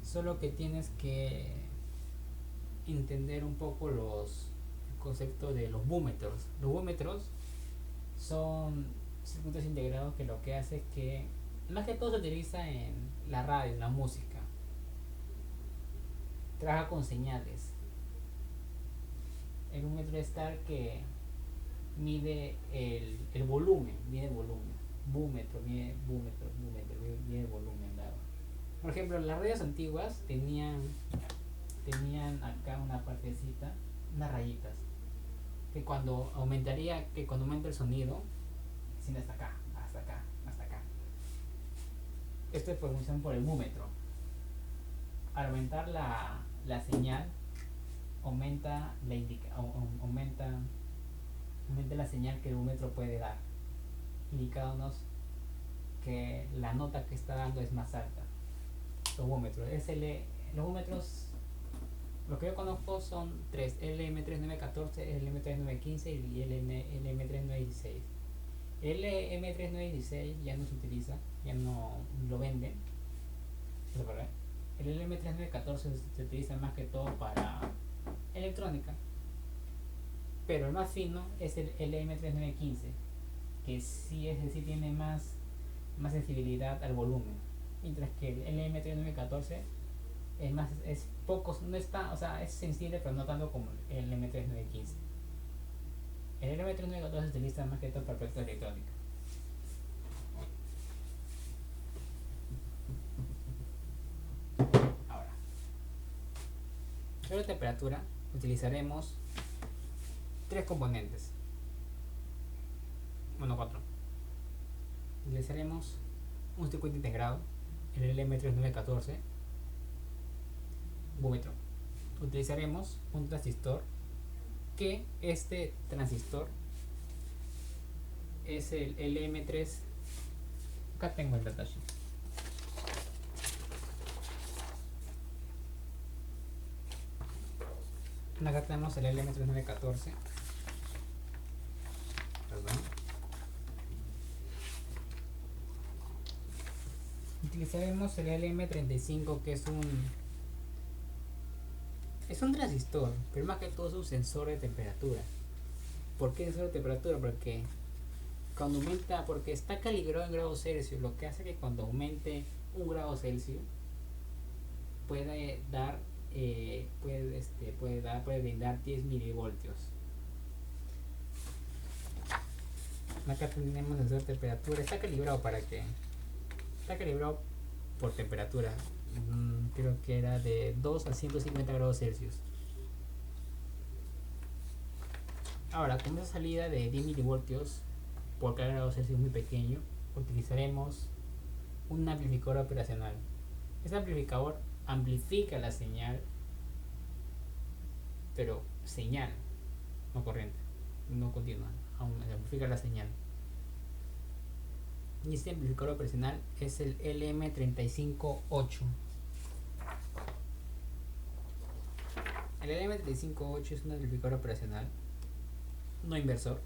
solo que tienes que entender un poco el concepto de los búmetros. Los búmetros son circuitos integrados que lo que hace es que más que todo se utiliza en la radio, en la música. Trabaja con señales. El búmetro es tal que mide el volumen, búmetro, mide el volumen dado. Por ejemplo, las radios antiguas tenían acá una partecita, unas rayitas, que cuando aumenta el sonido, sigue hasta acá. Esto es función por el búmetro. Al aumentar la señal, aumenta la señal que el búmetro puede dar, indicándonos que la nota que está dando es más alta. Los búmetros, los que yo conozco son tres: LM3914, LM3915 y LM3916. El LM3916 ya no se utiliza, ya no lo venden. El LM3914 se utiliza más que todo para electrónica, pero el más fino es el LM3915, que sí tiene más sensibilidad al volumen, mientras que el LM3914 Es más, es poco, no está, o sea, es sensible, pero no tanto como el M3915. El M3914 se utiliza más que todo para proyectos electrónicos. Ahora, sobre temperatura, utilizaremos tres componentes. Bueno, cuatro. Utilizaremos un circuito integrado, el LM3914, búmetro. Utilizaremos un transistor, que este transistor es el LM3. Acá tengo el datasheet. Acá tenemos el LM3914. Perdón. Utilizaremos el LM35, que es un transistor, pero más que todo es un sensor de temperatura. ¿Por qué sensor de temperatura? Porque cuando aumenta, porque está calibrado en grados Celsius, lo que hace que cuando aumente un grado Celsius puede brindar 10 milivoltios. Acá tenemos el sensor de temperatura, está calibrado por temperatura. Creo que era de 2 a 150 grados Celsius. Ahora, con esa salida de 10 milivoltios por cada grado Celsius muy pequeño, utilizaremos un amplificador operacional. Este amplificador amplifica la señal, pero señal, no corriente, no continua, amplifica la señal. Y este amplificador operacional es el LM358. El LM358 es un amplificador operacional, no inversor,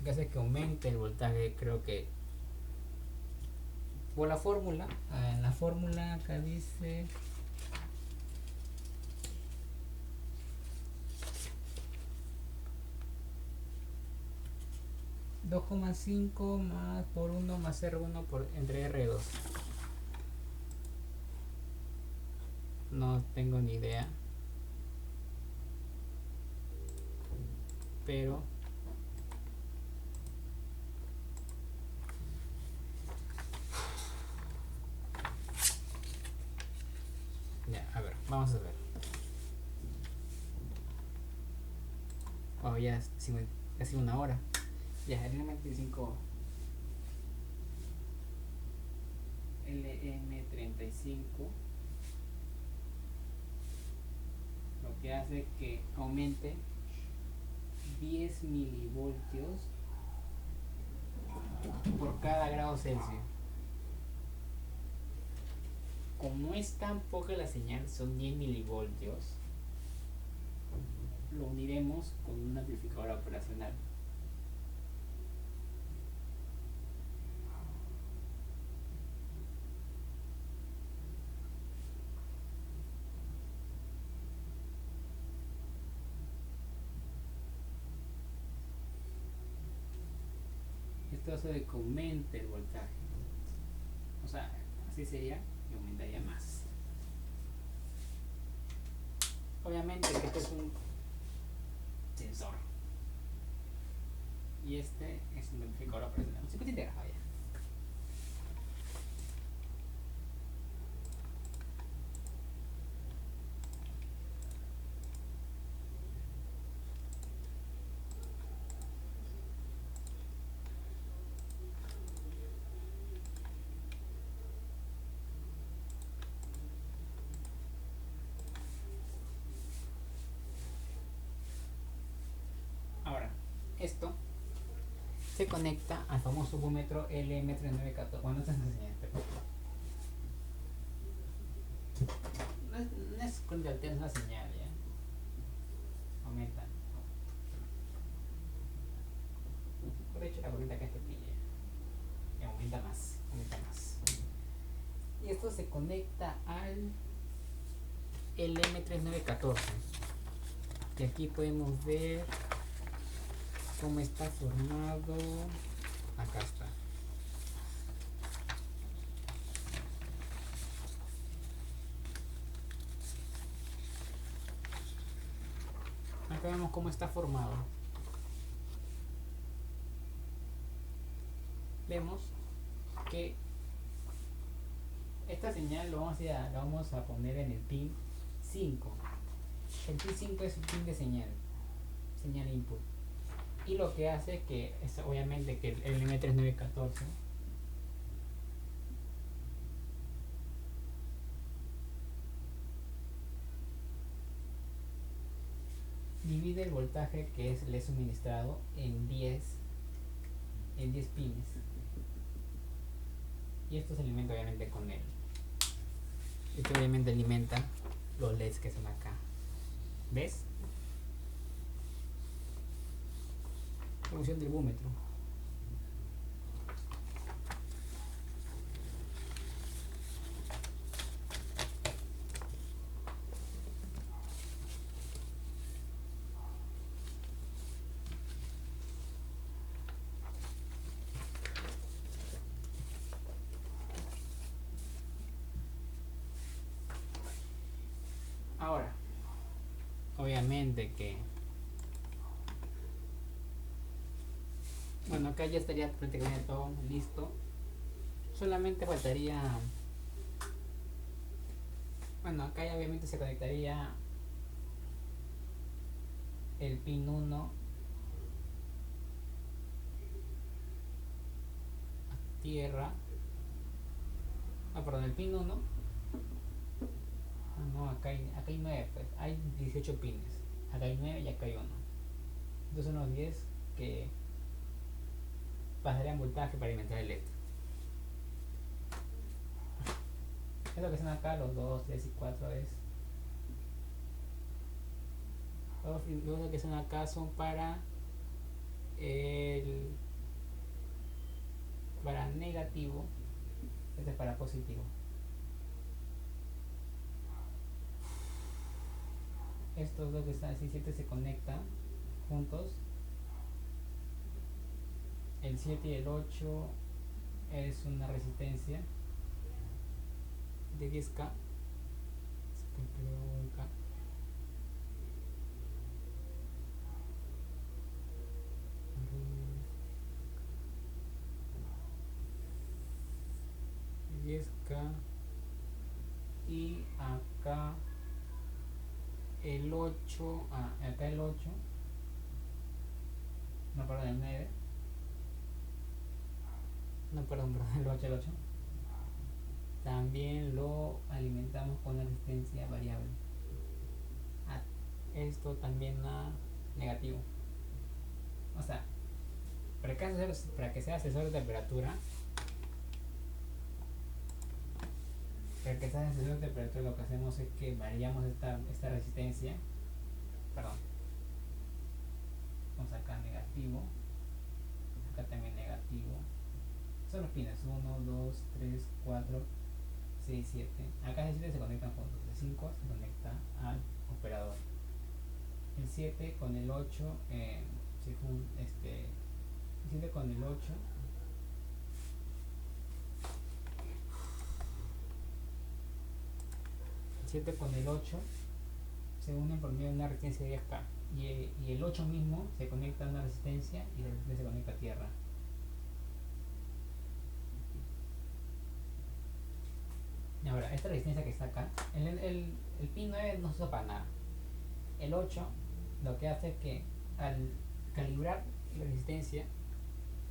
que hace que aumente el voltaje. Creo que por la fórmula, en la fórmula acá dice 2,5 más por 1 más R1 por entre R2. No tengo ni idea, pero ya, a ver, vamos a ver. Oh, ya es casi una hora. Ya, el LM35 lo que hace que aumente 10 milivoltios por cada grado Celsius. Como es tan poca la señal, son 10 milivoltios, lo uniremos con un amplificador operacional. Esto hace de que aumente el voltaje. O sea, así sería y aumentaría más. Obviamente que este es un sensor y este es un amplificador operacional. Un circuito integrado ya. Ahora, esto se conecta al famoso búmetro LM3914. Bueno, esta es la señal. No es cuando alternas la señal, ya. Aumenta. Por hecho, la corriente acá es pequeña. Y aumenta más. Y esto se conecta al LM3914. Y aquí podemos ver cómo está formado. Acá está. acá vemos cómo está formado. Vemos que esta señal lo vamos a poner en el pin 5. El pin 5 es un pin de señal input. Y lo que hace que es obviamente que el M3914 divide el voltaje que le he suministrado en 10 pines. Y esto se alimenta obviamente con él. Esto obviamente alimenta los LEDs que son acá. ¿Ves? Función del búmetro. Ahora, obviamente que bueno, acá ya estaría prácticamente todo listo. Solamente faltaría, bueno, acá ya obviamente se conectaría el pin 1 a tierra. Perdón, el pin 1. No, acá hay 9, pues hay 18 pines. Acá hay 9 y acá hay 1. Entonces son los 10 que pasarían voltaje para alimentar el LED. Esto que son acá, los 2, 3 y 4 es. Los que son acá son para negativo. Este es para positivo. Estos dos que están así, 7 se conectan juntos. El 7 y el 8 es una resistencia de 10K. 10K. Y acá el 8, acá el 8, no, perdón, el 9, no, perdón, el 8, también lo alimentamos con una resistencia variable. Esto también a negativo. O sea, para que sea sensor de temperatura, lo que hacemos es que variamos esta resistencia. Perdón. Vamos acá negativo. Acá también negativo. Son los pines 1, 2, 3, 4, 6, 7. Acá el 7 se conectan juntos. El 5 se conecta al operador. El 7 con el 8 el 7 con el 8 se unen por medio de una resistencia de 10K y el 8 mismo se conecta a una resistencia y la resistencia se conecta a tierra. Y ahora, esta resistencia que está acá, el pin 9 no se usa para nada. El 8 lo que hace es que al calibrar la resistencia,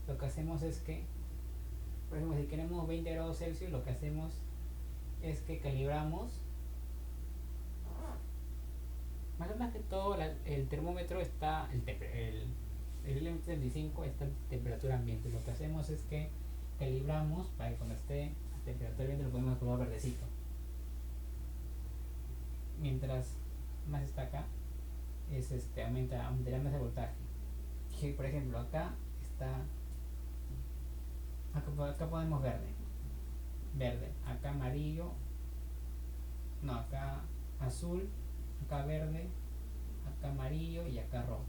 lo que hacemos es que, por ejemplo, si queremos 20 grados Celsius, lo que hacemos es que calibramos. Más o menos que todo, el termómetro está, el LM35 está en temperatura ambiente. Lo que hacemos es que calibramos para que cuando esté a temperatura ambiente lo ponemos de color verdecito. Mientras más está acá, aumentará más el voltaje. Y, por ejemplo, acá ponemos verde, acá amarillo, no, acá azul, acá verde, acá amarillo y acá rojo.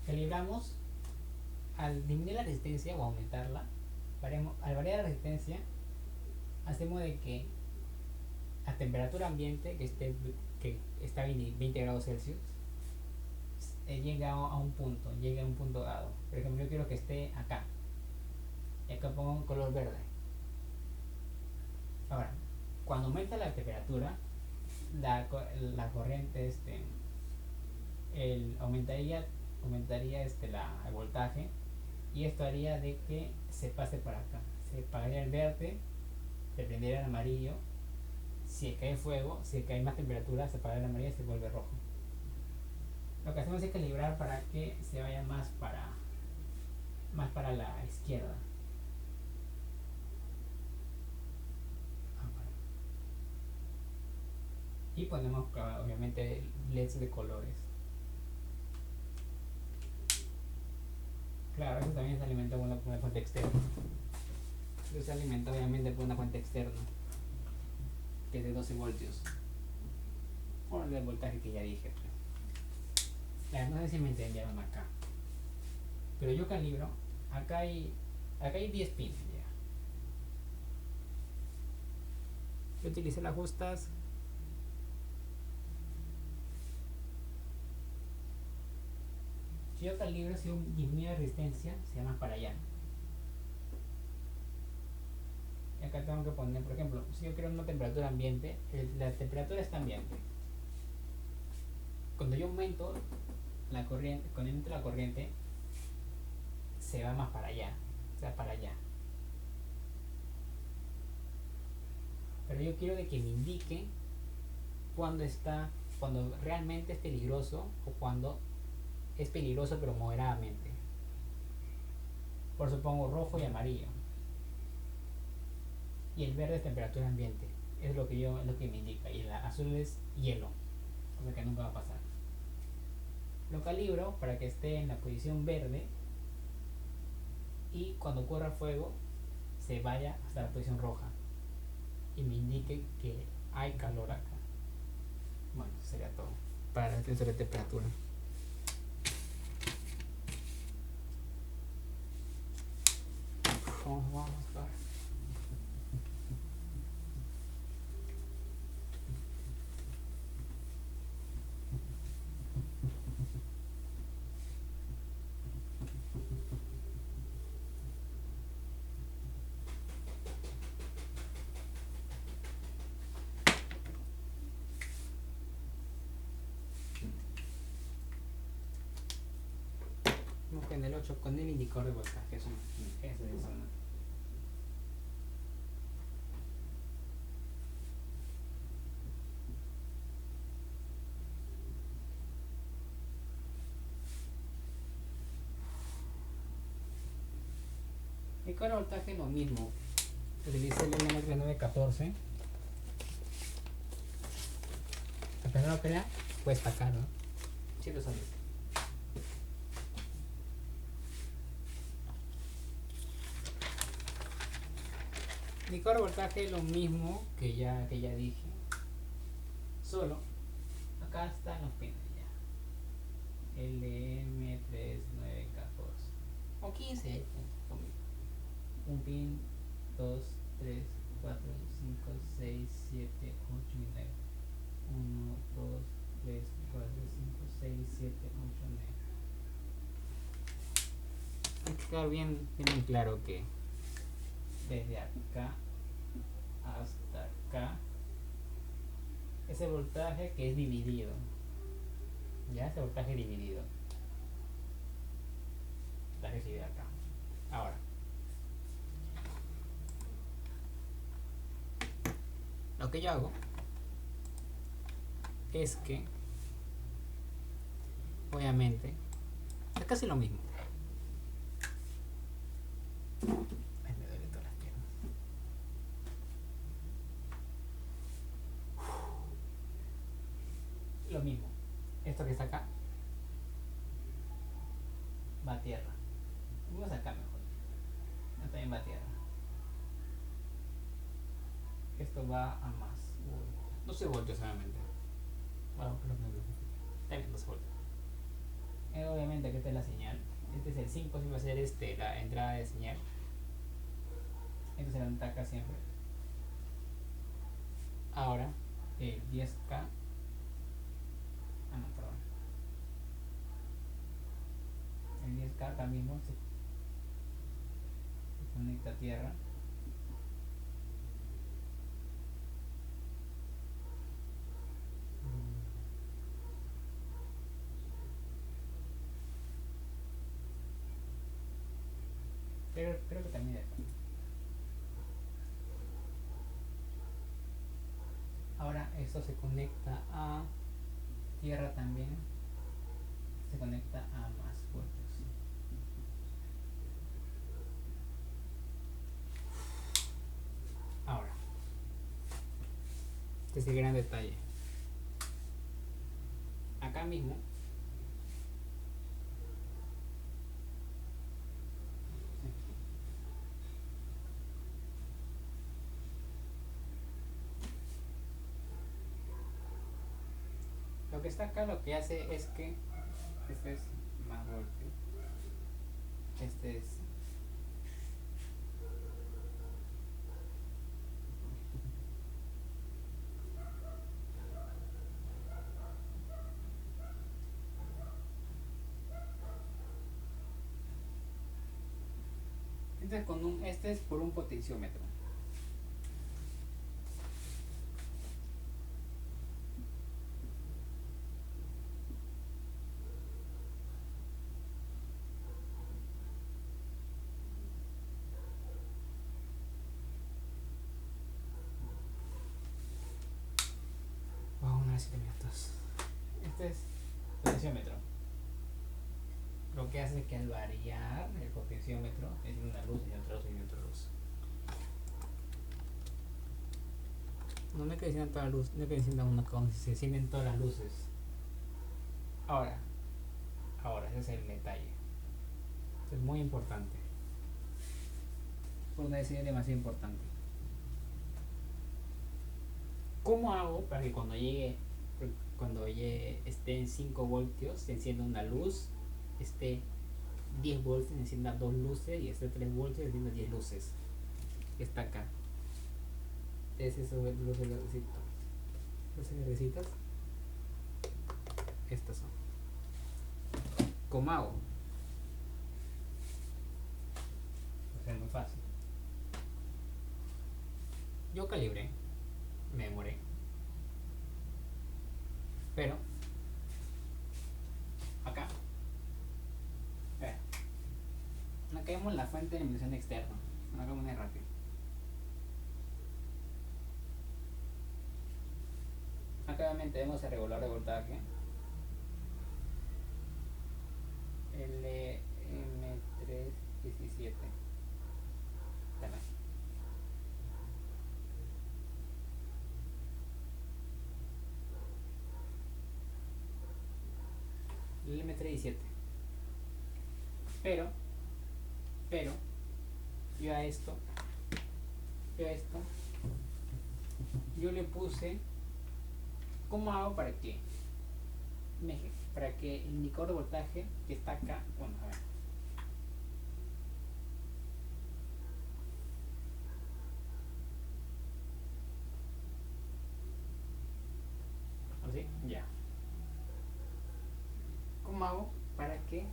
Calibramos al disminuir la resistencia o aumentarla. Al variar la resistencia, hacemos de que a temperatura ambiente que está a 20 grados Celsius, llega a un punto dado. Por ejemplo, yo quiero que esté acá. Y acá pongo un color verde. Ahora, cuando aumenta la temperatura, la corriente aumentaría el voltaje, y esto haría de que se pase para acá. Se apagaría el verde, se prendería el amarillo. Si es que hay fuego, si es que hay más temperatura, se apaga el amarillo y se vuelve rojo. Lo que hacemos es calibrar para que se vaya más para la izquierda. Y ponemos obviamente LEDs de colores. Claro, eso también se alimenta con una fuente externa. Eso se alimenta obviamente por una fuente externa, que es de 12 voltios. O el voltaje que ya dije. No sé si me entendieron acá. Pero yo calibro. Acá hay 10 pins ya. Yo utilicé las justas. Si yo calibro, si disminuye la resistencia, se llama para allá. Y acá tengo que poner, por ejemplo, si yo quiero una temperatura ambiente, la temperatura está ambiente. Cuando yo aumento la corriente, se va más para allá, o sea, para allá. Pero yo quiero de que me indique cuando realmente es peligroso o cuando es peligroso pero moderadamente. Por eso pongo rojo y amarillo. Y el verde es temperatura ambiente. Es lo que me indica. Y el azul es hielo. O sea que nunca va a pasar. Lo calibro para que esté en la posición verde. Y cuando ocurra fuego, se vaya hasta la posición roja. Y me indique que hay calor acá. Bueno, eso sería todo para el sensor de temperatura. Vamos a ver. En el 8 con el indicador de voltaje, eso es zona. El indicador de voltaje es lo mismo. Utilicé el LM3914. Aunque no lo crea, cuesta caro. Sí lo sabes. El indicador de voltaje es lo mismo que ya dije. Solo acá están los pines ya. LM3914 o 15. Un pin, 2, 3, 4, 5, 6, 7, 8 y 9. 1, 2, 3, 4, 5, 6, 7, 8, 9. Hay que quedar bien claro que desde acá hasta acá ese voltaje que es dividido, ya ese voltaje dividido, voltaje sigue acá. Ahora lo que yo hago es que obviamente es casi lo mismo. Me duele todas las piernas. Lo mismo, esto que está acá va a tierra. Vamos acá mejor. Esto también va a tierra. Esto va a más 12 voltios solamente. Bueno, pero está bien, 12 voltios. Obviamente que esta es la señal. Este es el 5, si va a ser la entrada de señal. Esto se levanta acá siempre. Ahora el 10K, no, perdón, el 10K acá mismo se conecta a tierra. Creo que también es. Ahora esto se conecta a tierra también. Se conecta a más voltios. Ahora, este es el gran detalle. Acá mismo lo que está acá lo que hace es que este es más voltio, este es entonces con un este es por un potenciómetro. Vamos a ver 7 minutos. Este es potenciómetro. Lo que hace es que al variar el potenciómetro, enciende una luz y otra luz y otra luz. No me que encienda toda la luz, no que encienda una con se encienden todas las luces. Ahora, ese es el detalle. Esto es muy importante. Por no decir demasiado importante. ¿Cómo hago para que cuando llegue esté en 5 voltios se encienda una luz, esté 10 voltios se encienda 2 luces y esté 3 voltios se encienda 10 luces? Está acá. Es eso, luces verdecitas. Luces verdecitas. Estas son. ¿Cómo hago? Pues es muy fácil. Yo calibré, me demoré, pero acá vemos la fuente de iluminación externa. Acá vamos a ir rápido. Acá obviamente vemos el regulador de voltaje, LM317. El M317. Pero yo a esto yo le puse, ¿cómo hago para que el indicador de voltaje que está acá, bueno, a ver, así, ya. ¿Cómo hago para que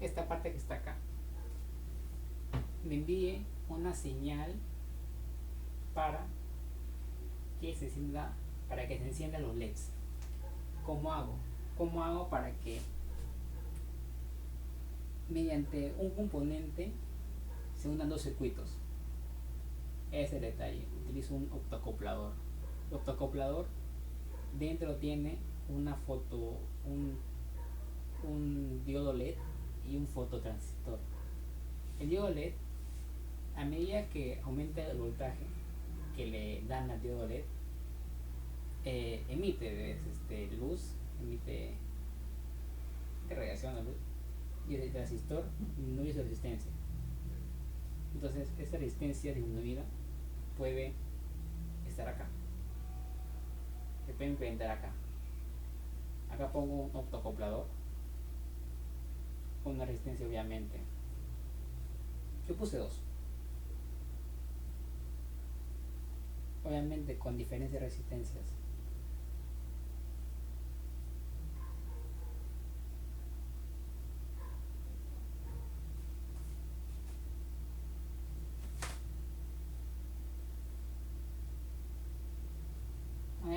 esta parte que está acá me envíe una señal para que se enciendan los LEDs? ¿Cómo hago? ¿Cómo hago para que mediante un componente se unan dos circuitos? Ese es el detalle. Utilizo un optoacoplador. El optoacoplador dentro tiene una un diodo LED y un fototransistor. El diodo LED, a medida que aumenta el voltaje que le dan al diodo LED, emite luz, emite radiación a luz, y el transistor disminuye su resistencia. Entonces esta resistencia disminuida puede estar acá, se puede implementar acá. Acá pongo un optoacoplador con una resistencia, obviamente yo puse 2. obviamente con diferentes resistencias.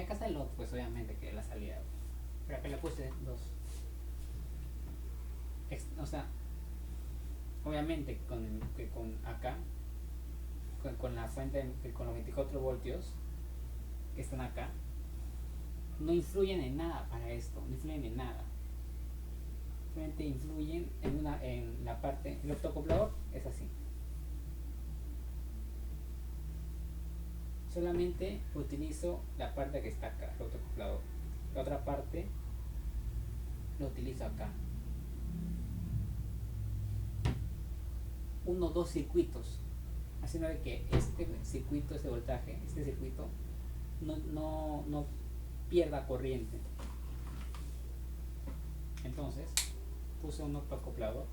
Acá está el lot, pues obviamente que es la salida, pero acá le puse dos. O sea, obviamente con acá, con la fuente, con los 24 voltios que están acá, no influyen en nada para esto, no influyen en nada. Simplemente influyen en la parte, el optocoplador es así. Solamente utilizo la parte que está acá, el autocoplador. La otra parte lo utilizo acá. Uno o dos circuitos, haciendo de que este circuito, este voltaje, este circuito no pierda corriente. Entonces puse un autoacoplador.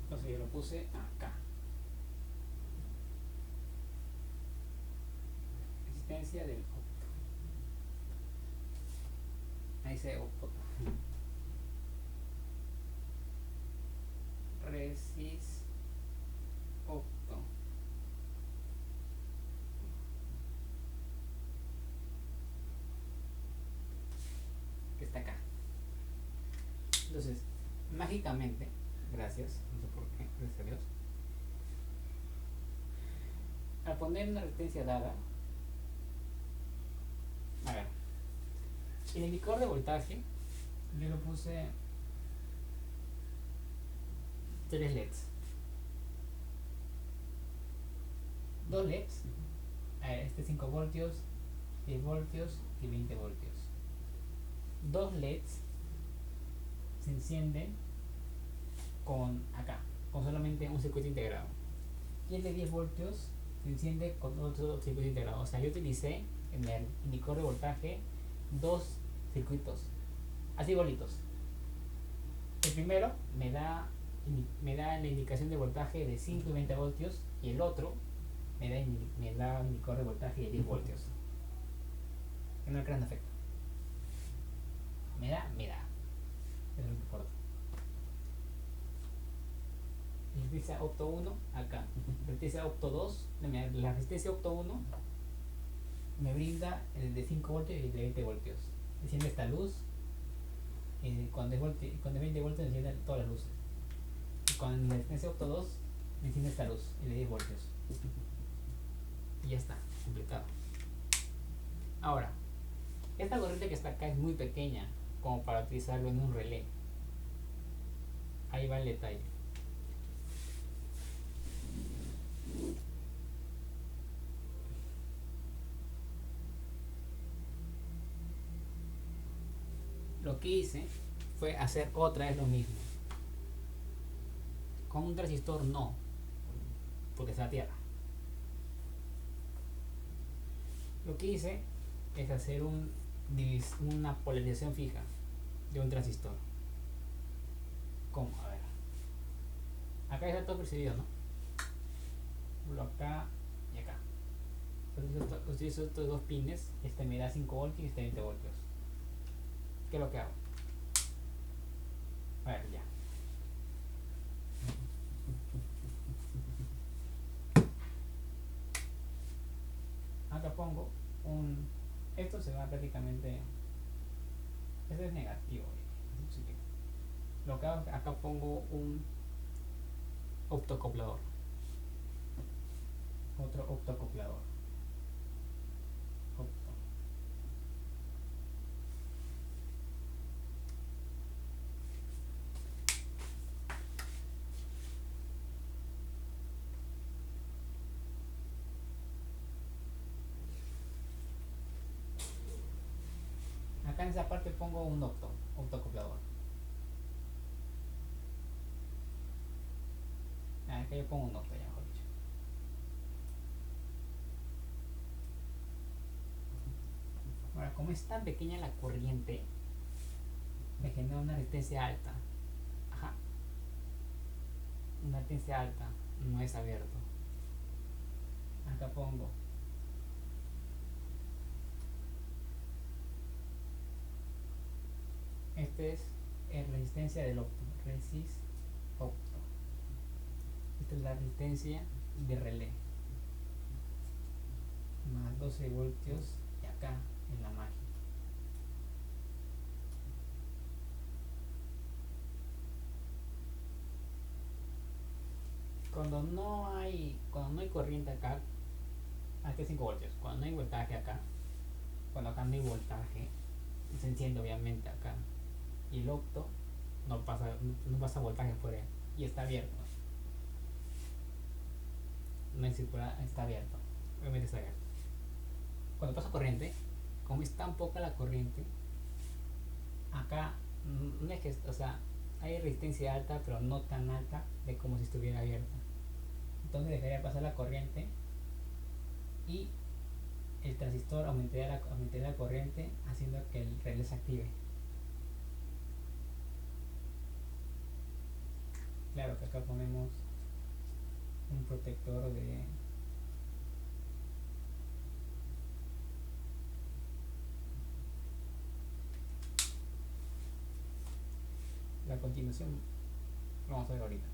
Entonces yo lo puse acá. Resistencia del opto. Ahí se opto. Resist opto. Que está acá. Entonces, mágicamente, gracias, no sé por qué, gracias a Dios, al poner una resistencia dada, a ver, el indicador de voltaje yo lo puse 3 LEDs, 2 LEDs, este 5 voltios, 10 voltios y 20 voltios. 2 LEDs se encienden con acá, con solamente un circuito integrado, y el de 10 voltios se enciende con otro circuito integrado. O sea, yo utilicé en el indicador de voltaje 2 circuitos así bolitos. El primero me da la indicación de voltaje de 5 y 20 voltios, y el otro me da un indicador de voltaje de 10 voltios. Que no es gran efecto. Me da, es lo que importa. Resistencia opto 1 acá, resistencia opto 2, la resistencia opto 1 me brinda el de 5 voltios y el de 20 voltios. Enciende esta luz, con de 20 voltios enciende todas las luces. Y con la resistencia opto 2 enciende esta luz, el de 10 voltios. Y ya está, completado. Ahora, esta corriente que está acá es muy pequeña como para utilizarlo en un relé. Ahí va el detalle. Lo que hice fue hacer otra vez lo mismo. Con un transistor no, porque es la tierra. Lo que hice es hacer una polarización fija de un transistor. ¿Cómo? A ver. Acá está todo percibido, ¿no? Lo acá y acá. Utilizo estos dos pines. Este me da 5 voltios y este 20 voltios. ¿Qué es lo que hago? A ver, ya. Acá pongo esto se va prácticamente, este es negativo, así que lo que hago, acá pongo un optocoplador, otro optocoplador, opto. Acá en esa parte pongo un optocoplador. Acá yo pongo un octo, ya mejor dicho. Ahora, como es tan pequeña la corriente, me genera una resistencia alta. Ajá. Una resistencia alta, no es abierto. Acá pongo este es resistencia del opto, resist opto. Esta es la resistencia de relé, más 12 voltios y acá en la máquina. Cuando no hay corriente acá, hasta 5 voltios. Cuando no hay voltaje acá, cuando acá no hay voltaje, se enciende obviamente acá. Y el opto no pasa voltaje por él. Y está abierto. No es circular, está abierto. Obviamente está abierto. Cuando pasa corriente, como es tan poca la corriente, acá no es que, o sea, hay resistencia alta, pero no tan alta de como si estuviera abierta. Entonces dejaría pasar la corriente y el transistor aumentaría la corriente, haciendo que el relé se active. Claro que acá ponemos un protector de la continuación, lo vamos a ver ahorita.